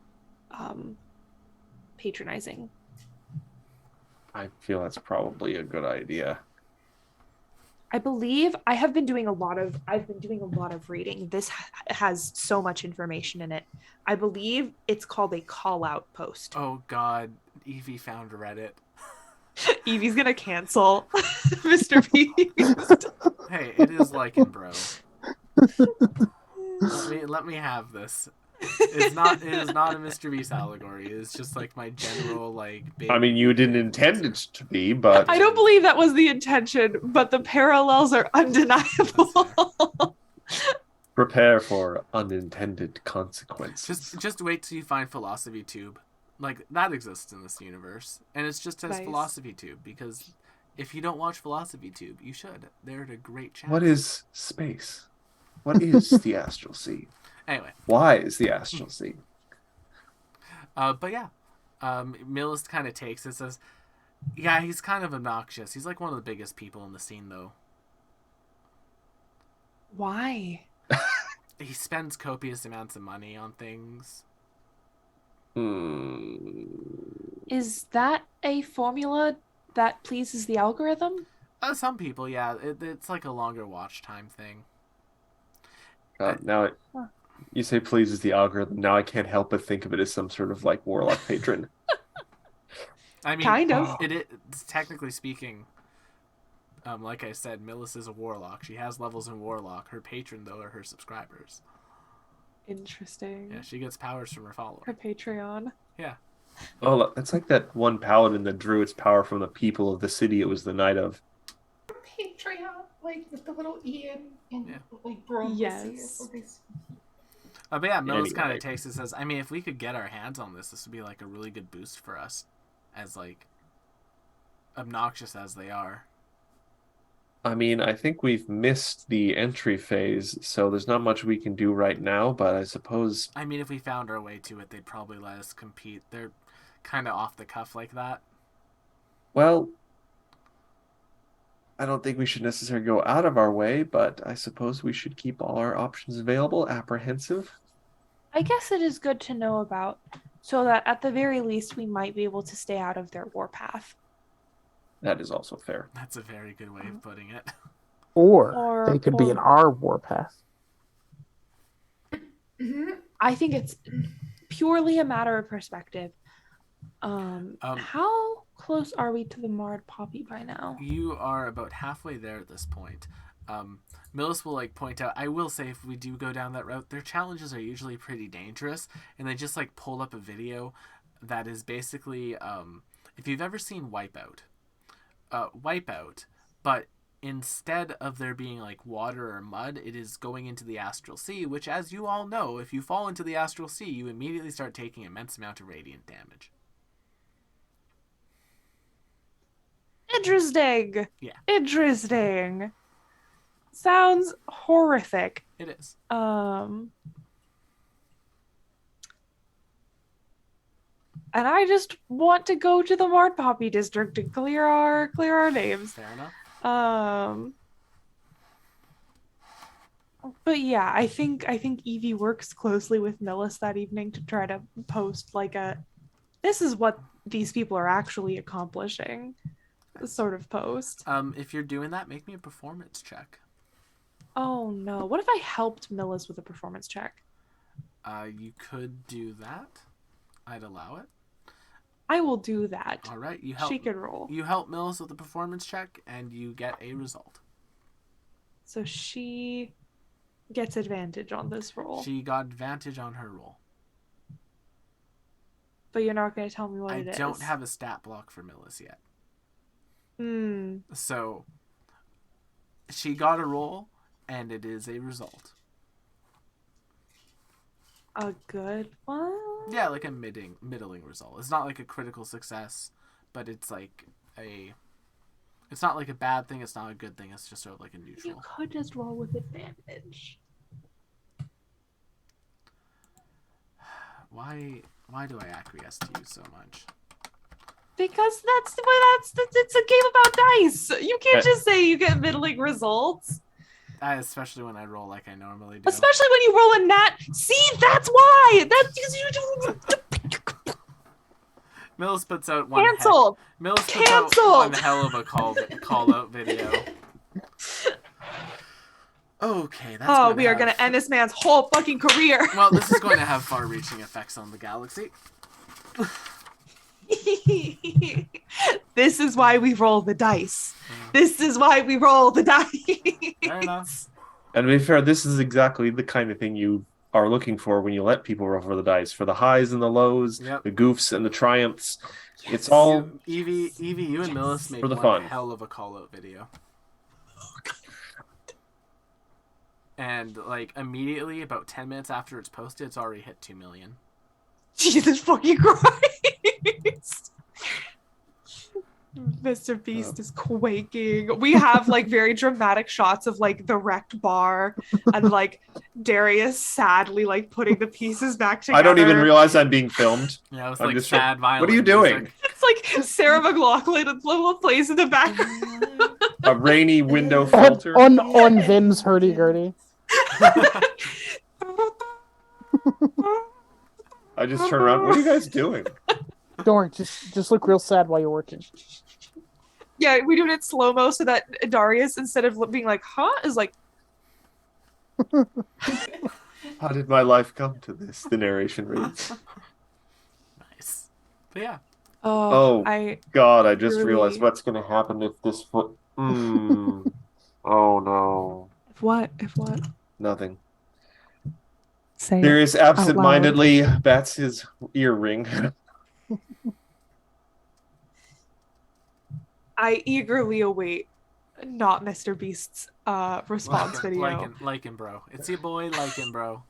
patronizing. I feel that's probably a good idea. I believe I've been doing a lot of reading. This has so much information in it. I believe it's called a call out post. Oh God, Evie found Reddit. Evie's gonna cancel Mr. Beast. Hey, it is Lycan, bro. Let me have this. It is not a Mr. Beast allegory. It's just like my general like big. I mean, you didn't intend it to be, but I don't believe that was the intention, but the parallels are undeniable. prepare for unintended consequences. Just wait till you find Philosophy Tube. Like, that exists in this universe. And it's just as Nice. Philosophy Tube, because if you don't watch Philosophy Tube, you should. They're at a great channel. What is space? What is the Astral Sea? Anyway. Why is the Astral Sea? But yeah. Millis kind of takes it, says, yeah, he's kind of obnoxious. He's like one of the biggest people in the scene, though. Why? He spends copious amounts of money on things. Is that a formula that pleases the algorithm? Some people, yeah. It's like a longer watch time thing. Now, you say pleases the algorithm. Now I can't help but think of it as some sort of like warlock patron. I mean, kind of. It's technically speaking, like I said, Millis is a warlock. She has levels in warlock. Her patron, though, are her subscribers. Interesting. Yeah, she gets powers from her followers. Her Patreon. Yeah. Oh, that's like that one paladin that drew its power from the people of the city it was the night of. Patreon, like with the little Ian and like bro. Yes. But yeah, Millis Anyway. kind of takes it and says, I mean, if we could get our hands on this would be like a really good boost for us, as like obnoxious as they are. I mean, I think we've missed the entry phase, so there's not much we can do right now, but I suppose... I mean, if we found our way to it, they'd probably let us compete. They're kind of off the cuff like that. Well, I don't think we should necessarily go out of our way, but I suppose we should keep all our options available, apprehensive. I guess it is good to know about, so that at the very least we might be able to stay out of their warpath. That is also fair. That's a very good way of putting it. Or they could be in our warpath. I think it's purely a matter of perspective. How close are we to the Marred Poppy by now? You are about halfway there at this point. Millis will like point out, I will say if we do go down that route, their challenges are usually pretty dangerous, and they just like pull up a video that is basically if you've ever seen Wipeout, but instead of there being like water or mud, it is going into the Astral Sea, which, as you all know, if you fall into the Astral Sea, you immediately start taking an immense amount of radiant damage. Interesting. Yeah. Interesting. Sounds horrific. It is. And I just want to go to the Marred Poppy district and clear our names. Fair enough. But yeah, I think Evie works closely with Millis that evening to try to post like this is what these people are actually accomplishing sort of post. If you're doing that, make me a performance check. Oh no. What if I helped Millis with a performance check? You could do that. I'd allow it. I will do that. All right, you help. She can roll. You help Millis with the performance check, and you get a result. So she gets advantage on this roll. She got advantage on her roll. But you're not going to tell me what it is. I don't have a stat block for Millis yet. So she got a roll, and it is a result. A good one? Yeah, like a middling result. It's not like a critical success, but it's like it's not like a bad thing, it's not a good thing, it's just sort of like a neutral. You could just roll with advantage. Why do I acquiesce to you so much? Because it's a game about dice. You can't just say you get middling results. Especially when I roll like I normally do. Especially when you roll a nat. See, that's why. That's Millis puts out one. Canceled. Millis puts out one hell of a call out video. Okay, that's. We are gonna end this man's whole fucking career. Well, this is going to have far-reaching effects on the galaxy. This is why we roll the dice. This is why we roll the dice. Fair enough. And to be fair, this is exactly the kind of thing you are looking for when you let people roll for the dice, for the highs and the lows, Yep. the goofs and the triumphs. It's all Evie, you and Millis make For the one fun. hell of a call-out video. And like immediately, about 10 minutes after it's posted, it's already hit 2 million. Jesus fucking Christ. Mr. Beast is quaking. We have like very dramatic shots of like the wrecked bar and like Darius sadly like putting the pieces back together. I don't even realize I'm being filmed. Yeah, it was I'm like just sad violin. What are you doing? music. It's like Sarah McLachlan and little plays in the background. A rainy window filter? on Vim's hurdy-gurdy. I just turn around. What are you guys doing? Don't worry, just look real sad while you're working. Yeah, we do it in slow-mo so that Darius, instead of being like, huh, is like, How did my life come to this? The narration reads. Nice. But yeah. Oh. I God, I just Really? realized what's going to happen if this foot... Oh, no. If what? Nothing. Say Darius absent-mindedly bats his earring. I eagerly await not Mr. Beast's response video. Like him, bro. It's your boy, like him, bro.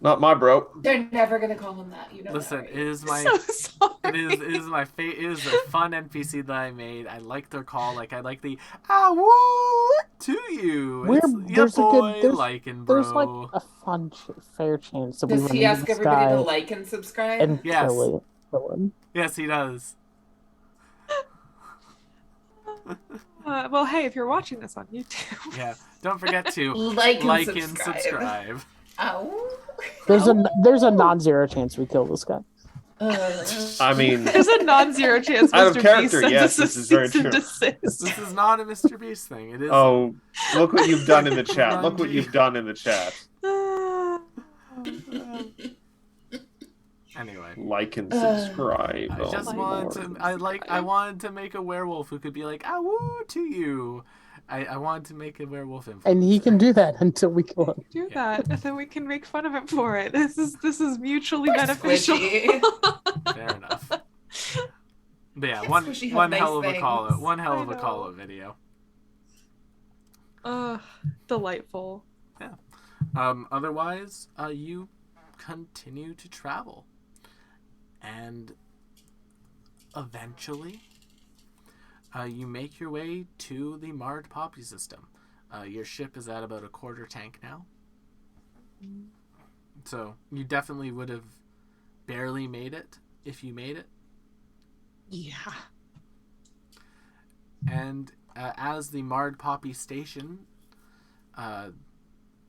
Not my bro. They're never gonna call him that. You know. Listen, that, it is my So sorry. it is my it is a fun NPC that I made. I like their call. Like I like the ah woo to you. We're- It's your there's a boy, good- there's- like him, bro. There's like a fun, fair chance that we Does run he into ask this everybody guy to like and subscribe? and Yes. kill him. Yes, he does. Well, hey, if you're watching this on YouTube, Yeah. Don't forget to Like and and subscribe. subscribe. Ow. There's a non-zero chance we kill this guy. I mean, there's a non-zero chance Out of Mr. character, Beast yes, sends this us a is very cease and true. desist. This is not a Mr. Beast thing. It is. oh, look what you've done in the chat. Look what Grungy. you've done in the chat. Anyway. Like and subscribe. I just Oh, wanted Lord. to I wanted to make a werewolf who could be like, ah woo to you. I wanted to make a werewolf influencer. And he can do that until we kill him. Do that, and then we can make fun of it for it. This is mutually Poor beneficial. Fair enough. But yeah, Kids one squishy have one nice hell of a call out. things. One hell I of a know. call out video. Delightful. Otherwise, you continue to travel. And eventually, you make your way to the Marred Poppy system. Your ship is at about a quarter tank now. So you definitely would have barely made it if you made it. Yeah. And as the Marred Poppy station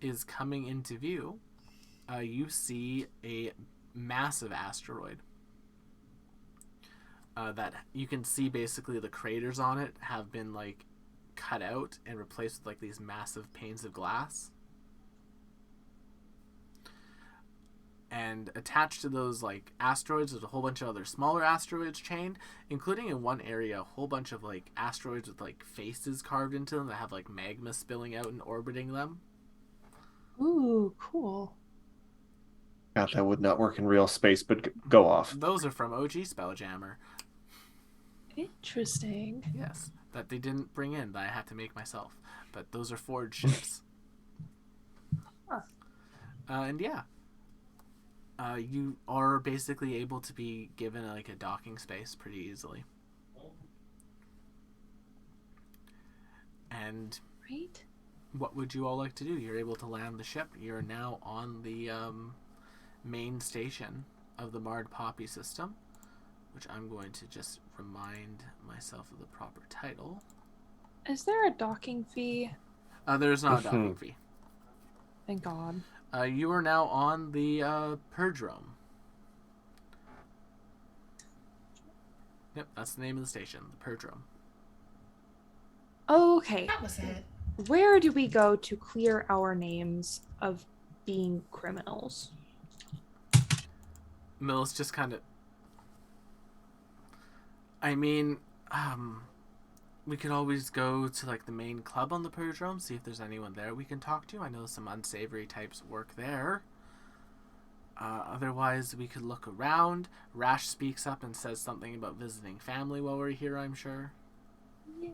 is coming into view, you see a massive asteroid. That you can see basically the craters on it have been like cut out and replaced with like these massive panes of glass. And attached to those like asteroids there's a whole bunch of other smaller asteroids chained, including in one area a whole bunch of like asteroids with like faces carved into them that have like magma spilling out and orbiting them. Ooh, cool. God, that would not work in real space, but go off. Those are from OG SpellJammer. Interesting. Yes, that they didn't bring in, that I had to make myself. But those are forged ships. Huh. And yeah, you are basically able to be given like a docking space pretty easily. And Right? what would you all like to do? You're able to land the ship. You're now on the main station of the Marred Poppy system, which I'm going to just remind myself of the proper title. Is there a docking fee? There's not a docking fee. Thank God. You are now on the Purge-Rome. Yep, that's the name of the station, the Purge-Rome. Okay. That was it. Where do we go to clear our names of being criminals? Mills just kind of... I mean, we could always go to like the main club on the Purge-Rome, see if there's anyone there we can talk to. I know some unsavory types work there. Otherwise, we could look around. Rash speaks up and says something about visiting family while we're here, I'm sure. Yeah.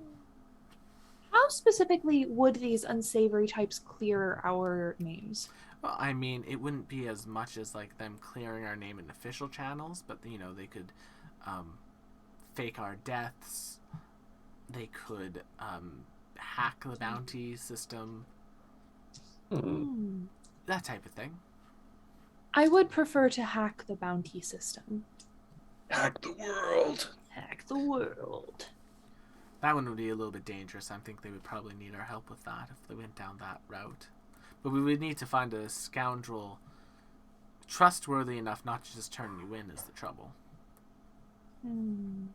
How specifically would these unsavory types clear our names? Well, I mean, it wouldn't be as much as like them clearing our name in official channels, but you know, they could fake our deaths. They could hack the bounty system. That type of thing. I would prefer to hack the bounty system. Hack the world. Hack the world. That one would be a little bit dangerous. I think they would probably need our help with that if they went down that route. But we would need to find a scoundrel trustworthy enough not to just turn you in is the trouble. Do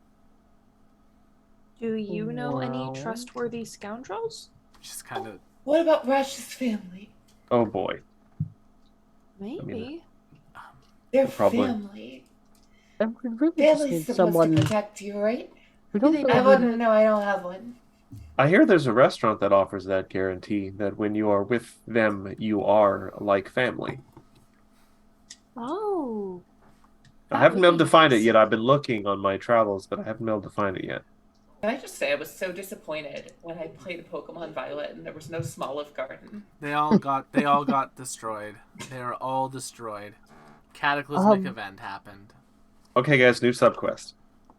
you know any trustworthy scoundrels? Just kind of... What about Rash's family? Oh boy. Maybe. I mean, Their probably. family. And we really just Family's need supposed someone. to protect you, right? We don't They really I might. wouldn't know. I don't have one. I hear there's a restaurant that offers that guarantee that when you are with them, you are like family. Oh. I That haven't would been able be to find it nice. yet. I've been looking on my travels, but I haven't been able to find it yet. Can I just say I was so disappointed when I played Pokemon Violet and there was no Smoliv Garden. They all got destroyed. They are all destroyed. Cataclysmic event happened. Okay, guys, new subquest.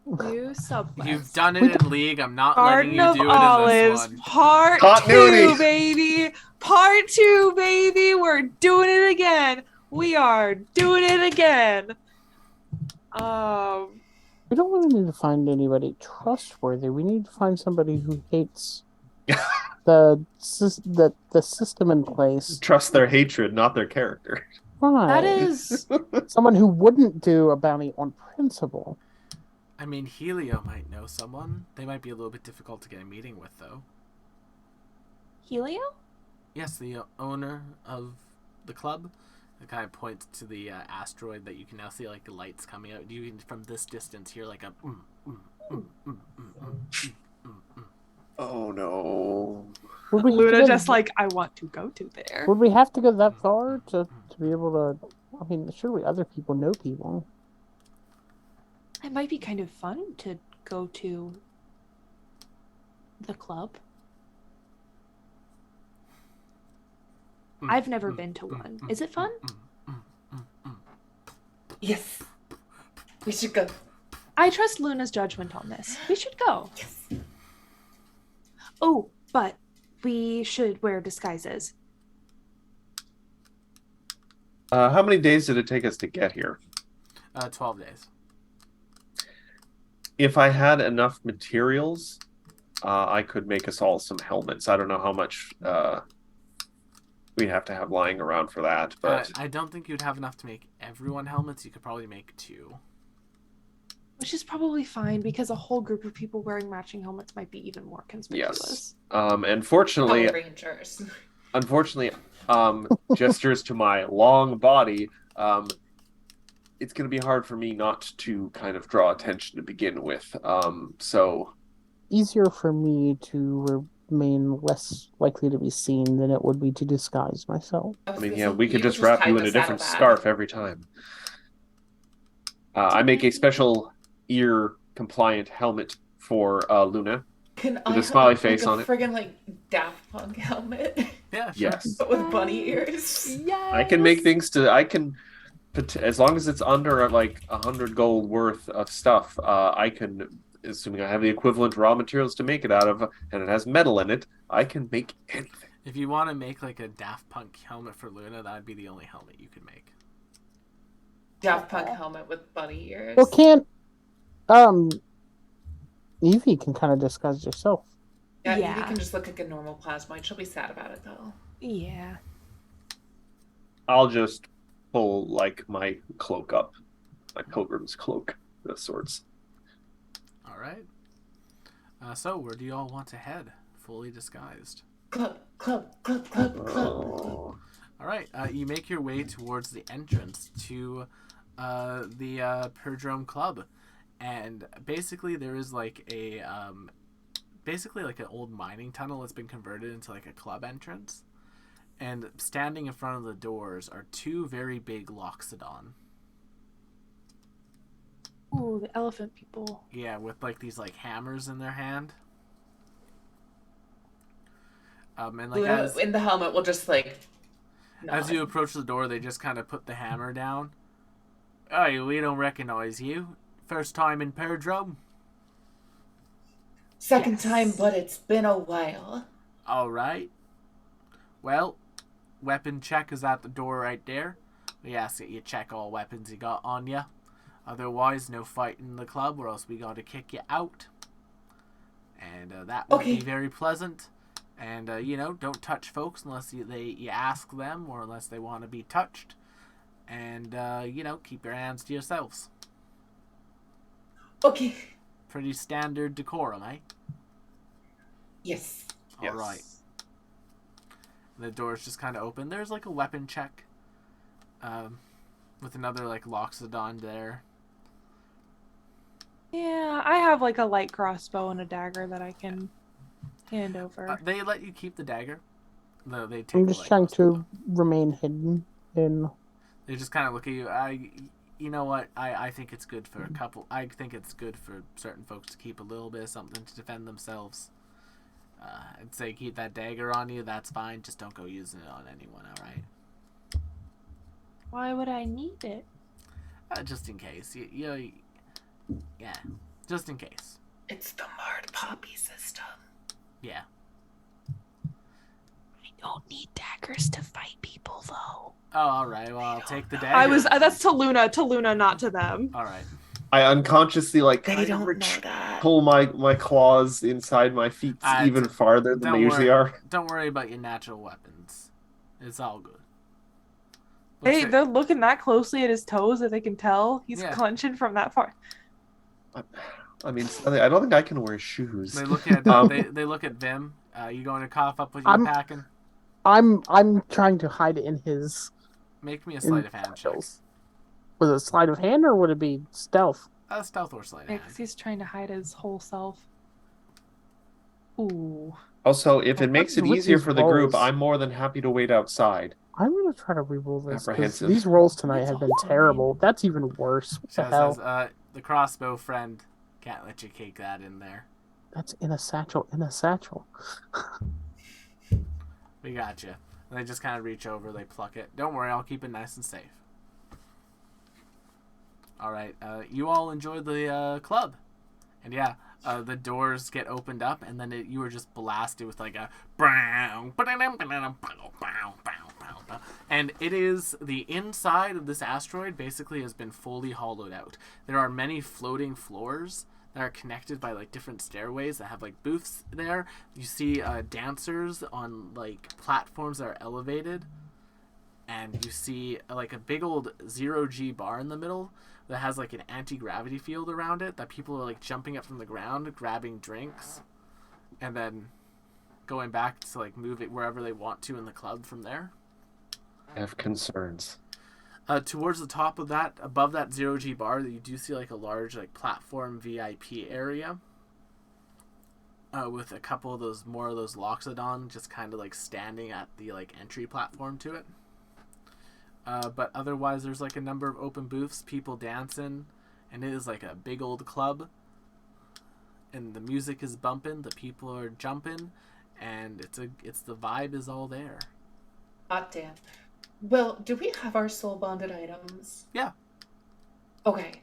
New subquest. You've done it in League. I'm not Garden letting you of do it in Olives, this one. part Continuity. 2, baby. Part 2, baby. We're doing it again. We are doing it again. We don't really need to find anybody trustworthy. We need to find somebody who hates the system in place. Trust their hatred, not their character. Right. That is Someone who wouldn't do a bounty on principle. I mean, Helio might know someone. They might be a little bit difficult to get a meeting with, though. Helio? Yes, the owner of the club. The guy points to the asteroid that you can now see, like, the lights coming out. You can, from this distance, hear, like, a... Oh, no. Would we have to Luna go- just like, I want to go to there. Would we have to go that far to be able to? I mean, surely other people know people. It might be kind of fun to go to the club. I've never been to one. Is it fun? Yes. We should go. I trust Luna's judgment on this. We should go. Yes. Oh, but we should wear disguises. How many days did it take us to get here? 12 days. If I had enough materials, I could make us all some helmets. I don't know how much we'd have to have lying around for that, but I don't think you'd have enough to make everyone helmets. You could probably make 2. Which is probably fine because a whole group of people wearing matching helmets might be even more conspicuous. and fortunately, Power Rangers. unfortunately, gestures to my long body, it's going to be hard for me not to kind of draw attention to begin with. So Easier for me to remain less likely to be seen than it would be to disguise myself. I mean, yeah, we could just wrap you in a different scarf every time. I make a special ear-compliant helmet for Luna. Can With I a have smiley like face a on it. friggin' like Daft Punk helmet, Yeah, sure. Yes. but with bunny ears? Yes. I can make things as long as it's under like 100 gold worth of stuff, I can, assuming I have the equivalent raw materials to make it out of, and it has metal in it, I can make anything. If you want to make like a Daft Punk helmet for Luna, that'd be the only helmet you could make. Daft Punk helmet with bunny ears. Well, can't Evie can kind of disguise herself. Yeah, Yeah. Evie can just look like a normal plasmoid. She'll be sad about it though. Yeah. I'll just pull like my cloak up, my pilgrim's cloak of sorts. All right. So where do you all want to head? Fully disguised. Club, club, club, club, club. Oh. All right. You make your way towards the entrance to the Purge-Rome Club, And basically there is like a basically like an old mining tunnel that's been converted into like a club entrance. And standing in front of the doors are two very big Loxodon. Ooh, the elephant people. Yeah, with like these like hammers in their hand. And like Luna in the helmet will just like as nod. you approach the door, they just kind of put the hammer down. Hey, we don't recognize you. First time in Perdrome? Second time, but it's been a while. All right. Well, weapon check is at the door right there. We ask that you check all weapons you got on you. Otherwise, no fighting in the club, or else we got to kick you out. And that won't be very pleasant. And don't touch folks unless you ask them, or unless they want to be touched. And keep your hands to yourselves. Okay. Pretty standard decorum, eh? Yes. All right. The door's just kind of open. There's like a weapon check, with another like Loxodon there. Yeah, I have like a light crossbow and a dagger that I can hand over. They let you keep the dagger. No, they take. I'm just trying to remain hidden. They just kind of look at you. You know what? I think it's good for a couple. I think it's good for certain folks to keep a little bit of something to defend themselves. I'd say keep that dagger on you. That's fine. Just don't go using it on anyone. All right. Why would I need it? Just in case. Yeah. Just in case. It's the Marred Poppy system. Yeah. I don't need daggers to fight people, though. Oh, all right. Well, I'll take the dagger. That's to Luna, not to them. All right. I unconsciously They don't know that. pull my claws inside my feet even farther than they usually are. Don't worry about your natural weapons. It's all good. Hey, they're looking that closely at his toes that they can tell he's clenching from that far. I mean, I don't think I can wear shoes. They look at they look at Vim. You going to cough up with your packing? I'm trying to hide it in his. Make me a sleight of hand check. Was it sleight of hand or would it be stealth? Stealth or sleight of hand. Because he's trying to hide his whole self. Ooh. Also, if it makes it easier for the group, I'm more than happy to wait outside. I'm going to try to reroll this, because these rolls tonight have been terrible. That's even worse. What the hell? Says, the crossbow friend can't let you cake that in there. That's in a satchel. We got you. And they just kind of reach over, they pluck it. Don't worry, I'll keep it nice and safe. All right, you all enjoy the club. And yeah, the doors get opened up, and then you were just blasted with like a and it is the inside of this asteroid basically has been fully hollowed out. There are many floating floors that are connected by like different stairways that have like booths there. You see dancers on like platforms that are elevated, and you see like a big old 0G bar in the middle that has like an anti-gravity field around it that people are like jumping up from the ground, grabbing drinks, and then going back to like move it wherever they want to in the club from there. I have concerns. Towards the top of that, above that 0G bar, you do see like a large like platform VIP area with a couple of those Loxodon just kind of like standing at the like entry platform to it. But otherwise, there's like a number of open booths, people dancing, and it is like a big old club. And the music is bumping, the people are jumping, and it's the vibe is all there. Hot damn. Well, do we have our soul bonded items? Yeah. Okay.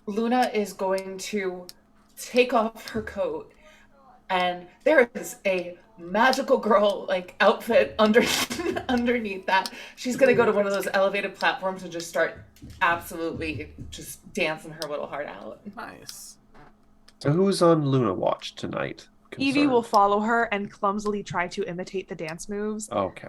Luna is going to take off her coat, and there is a magical girl like outfit underneath that. She's gonna go to one of those elevated platforms and just start absolutely just dancing her little heart out. Nice. So who's on Luna watch tonight? Evie will follow her and clumsily try to imitate the dance moves. Okay.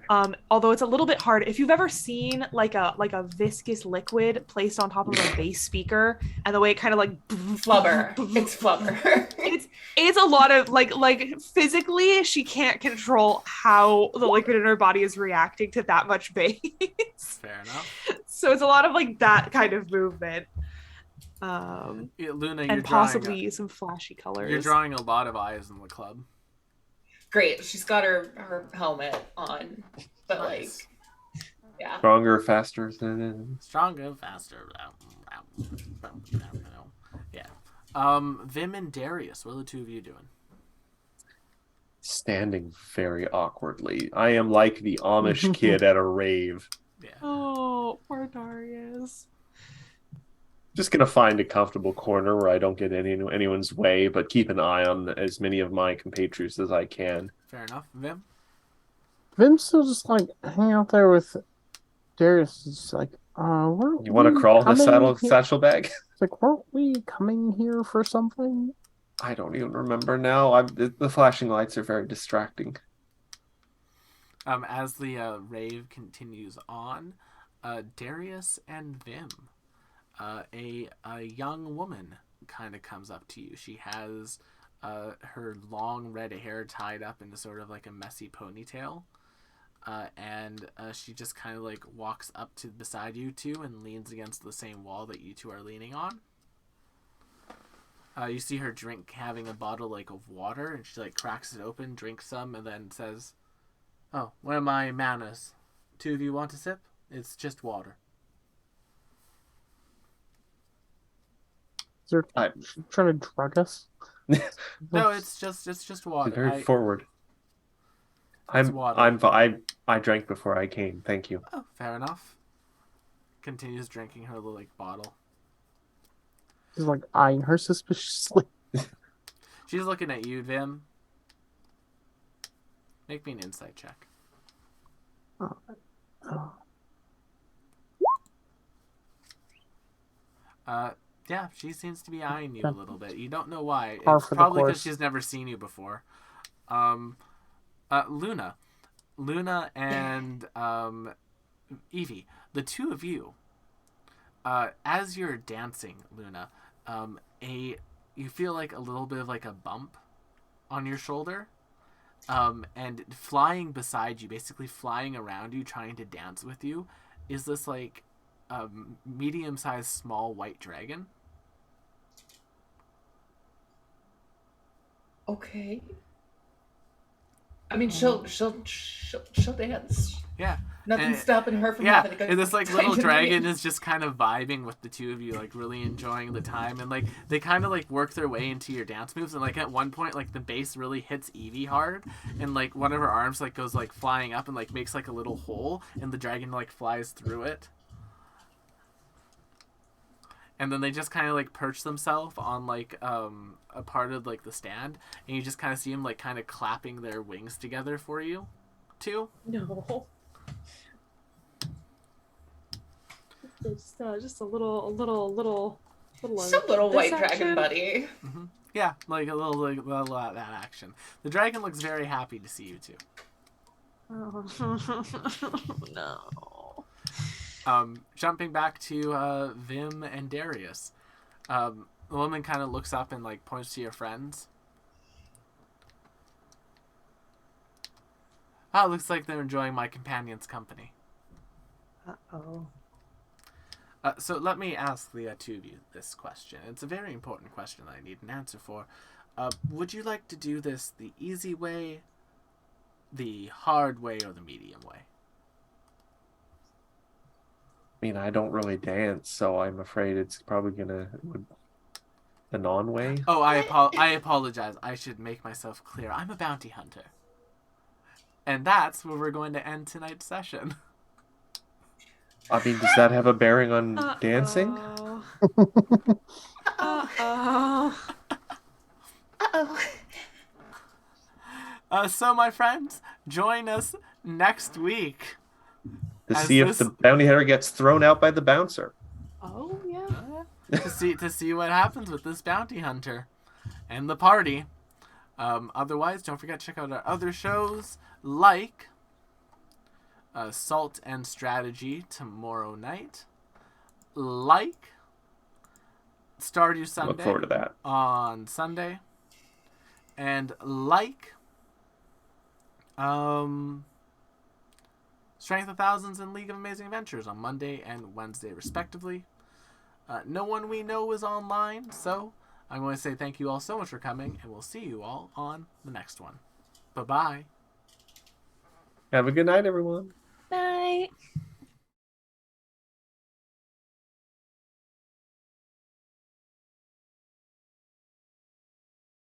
Although it's a little bit hard. If you've ever seen like a viscous liquid placed on top of a bass speaker, and the way it kind of like flubber, it's flubber. it's a lot of like physically she can't control how the liquid in her body is reacting to that much bass. Fair enough. So it's a lot of like that kind of movement. Yeah, Luna, and possibly some flashy colors. You're drawing a lot of eyes in the club. Great. She's got her helmet on, but Nice. like, yeah. Stronger, faster. Stronger, faster. Yeah. Vim and Darius, what are the two of you doing? Standing very awkwardly. I am like the Amish kid at a rave. Yeah. Oh, poor Darius. Just gonna find a comfortable corner where I don't get anyone's way, but keep an eye on as many of my compatriots as I can. Fair enough. Vim? Vim's still just like hanging out there with Darius. It's like, You want to crawl in the satchel bag? It's like, weren't we coming here for something? I don't even remember now. The flashing lights are very distracting. As the rave continues on, Darius and Vim, a young woman kind of comes up to you. She has her long red hair tied up into sort of like a messy ponytail. And she just kind of like walks up to beside you two and leans against the same wall that you two are leaning on. You see her having a bottle like of water, and she like cracks it open, drinks some, and then says, "Oh, where are my manners? Two of you want a sip? It's just water." Is there trying to drug us? No, it's just water. Very forward. Water. I drank before I came. Thank you. Oh, fair enough. Continues drinking her little like bottle. He's like eyeing her suspiciously. She's looking at you, Vim. Make me an insight check. Yeah, she seems to be eyeing you a little bit. You don't know why. It's probably because she's never seen you before. Luna and Evie, the two of you, as you're dancing, Luna, you feel like a little bit of like a bump on your shoulder, and flying beside you, basically flying around you, trying to dance with you, is this like medium-sized small white dragon. Okay. I mean, she'll dance. Yeah. Nothing's stopping her from having a good time. And this like little dragon is just kind of vibing with the two of you, like really enjoying the time, and like they kind of like work their way into your dance moves, and like at one point like the bass really hits Evie hard, and like one of her arms like goes like flying up and like makes like a little hole, and the dragon like flies through it. And then they just kind of like perch themselves on like a part of like the stand, and you just kind of see them like kind of clapping their wings together for you, too. No. Just a little white dragon buddy. Mm-hmm. Yeah, like a little that action. The dragon looks very happy to see you too. Oh. No. Jumping back to Vim and Darius, the woman kind of looks up and like points to your friends. It looks like they're enjoying my companion's company. Uh-oh. So let me ask the two of you this question. It's a very important question that I need an answer for. Would you like to do this the easy way, the hard way, or the medium way? I mean, I don't really dance, so I'm afraid it's probably the non-way. Oh, I apologize. I should make myself clear. I'm a bounty hunter. And that's where we're going to end tonight's session. I mean, does that have a bearing on dancing? So, my friends, join us next week. To see if the bounty hunter gets thrown out by the bouncer. Oh, yeah. to see what happens with this bounty hunter and the party. Otherwise, don't forget to check out our other shows like Salt and Strategy tomorrow night, like Stardew Sunday. Look forward to that on Sunday, and like Strength of Thousands and League of Amazing Adventures on Monday and Wednesday, respectively. No one we know is online, so I'm going to say thank you all so much for coming, and we'll see you all on the next one. Bye-bye. Have a good night, everyone. Night.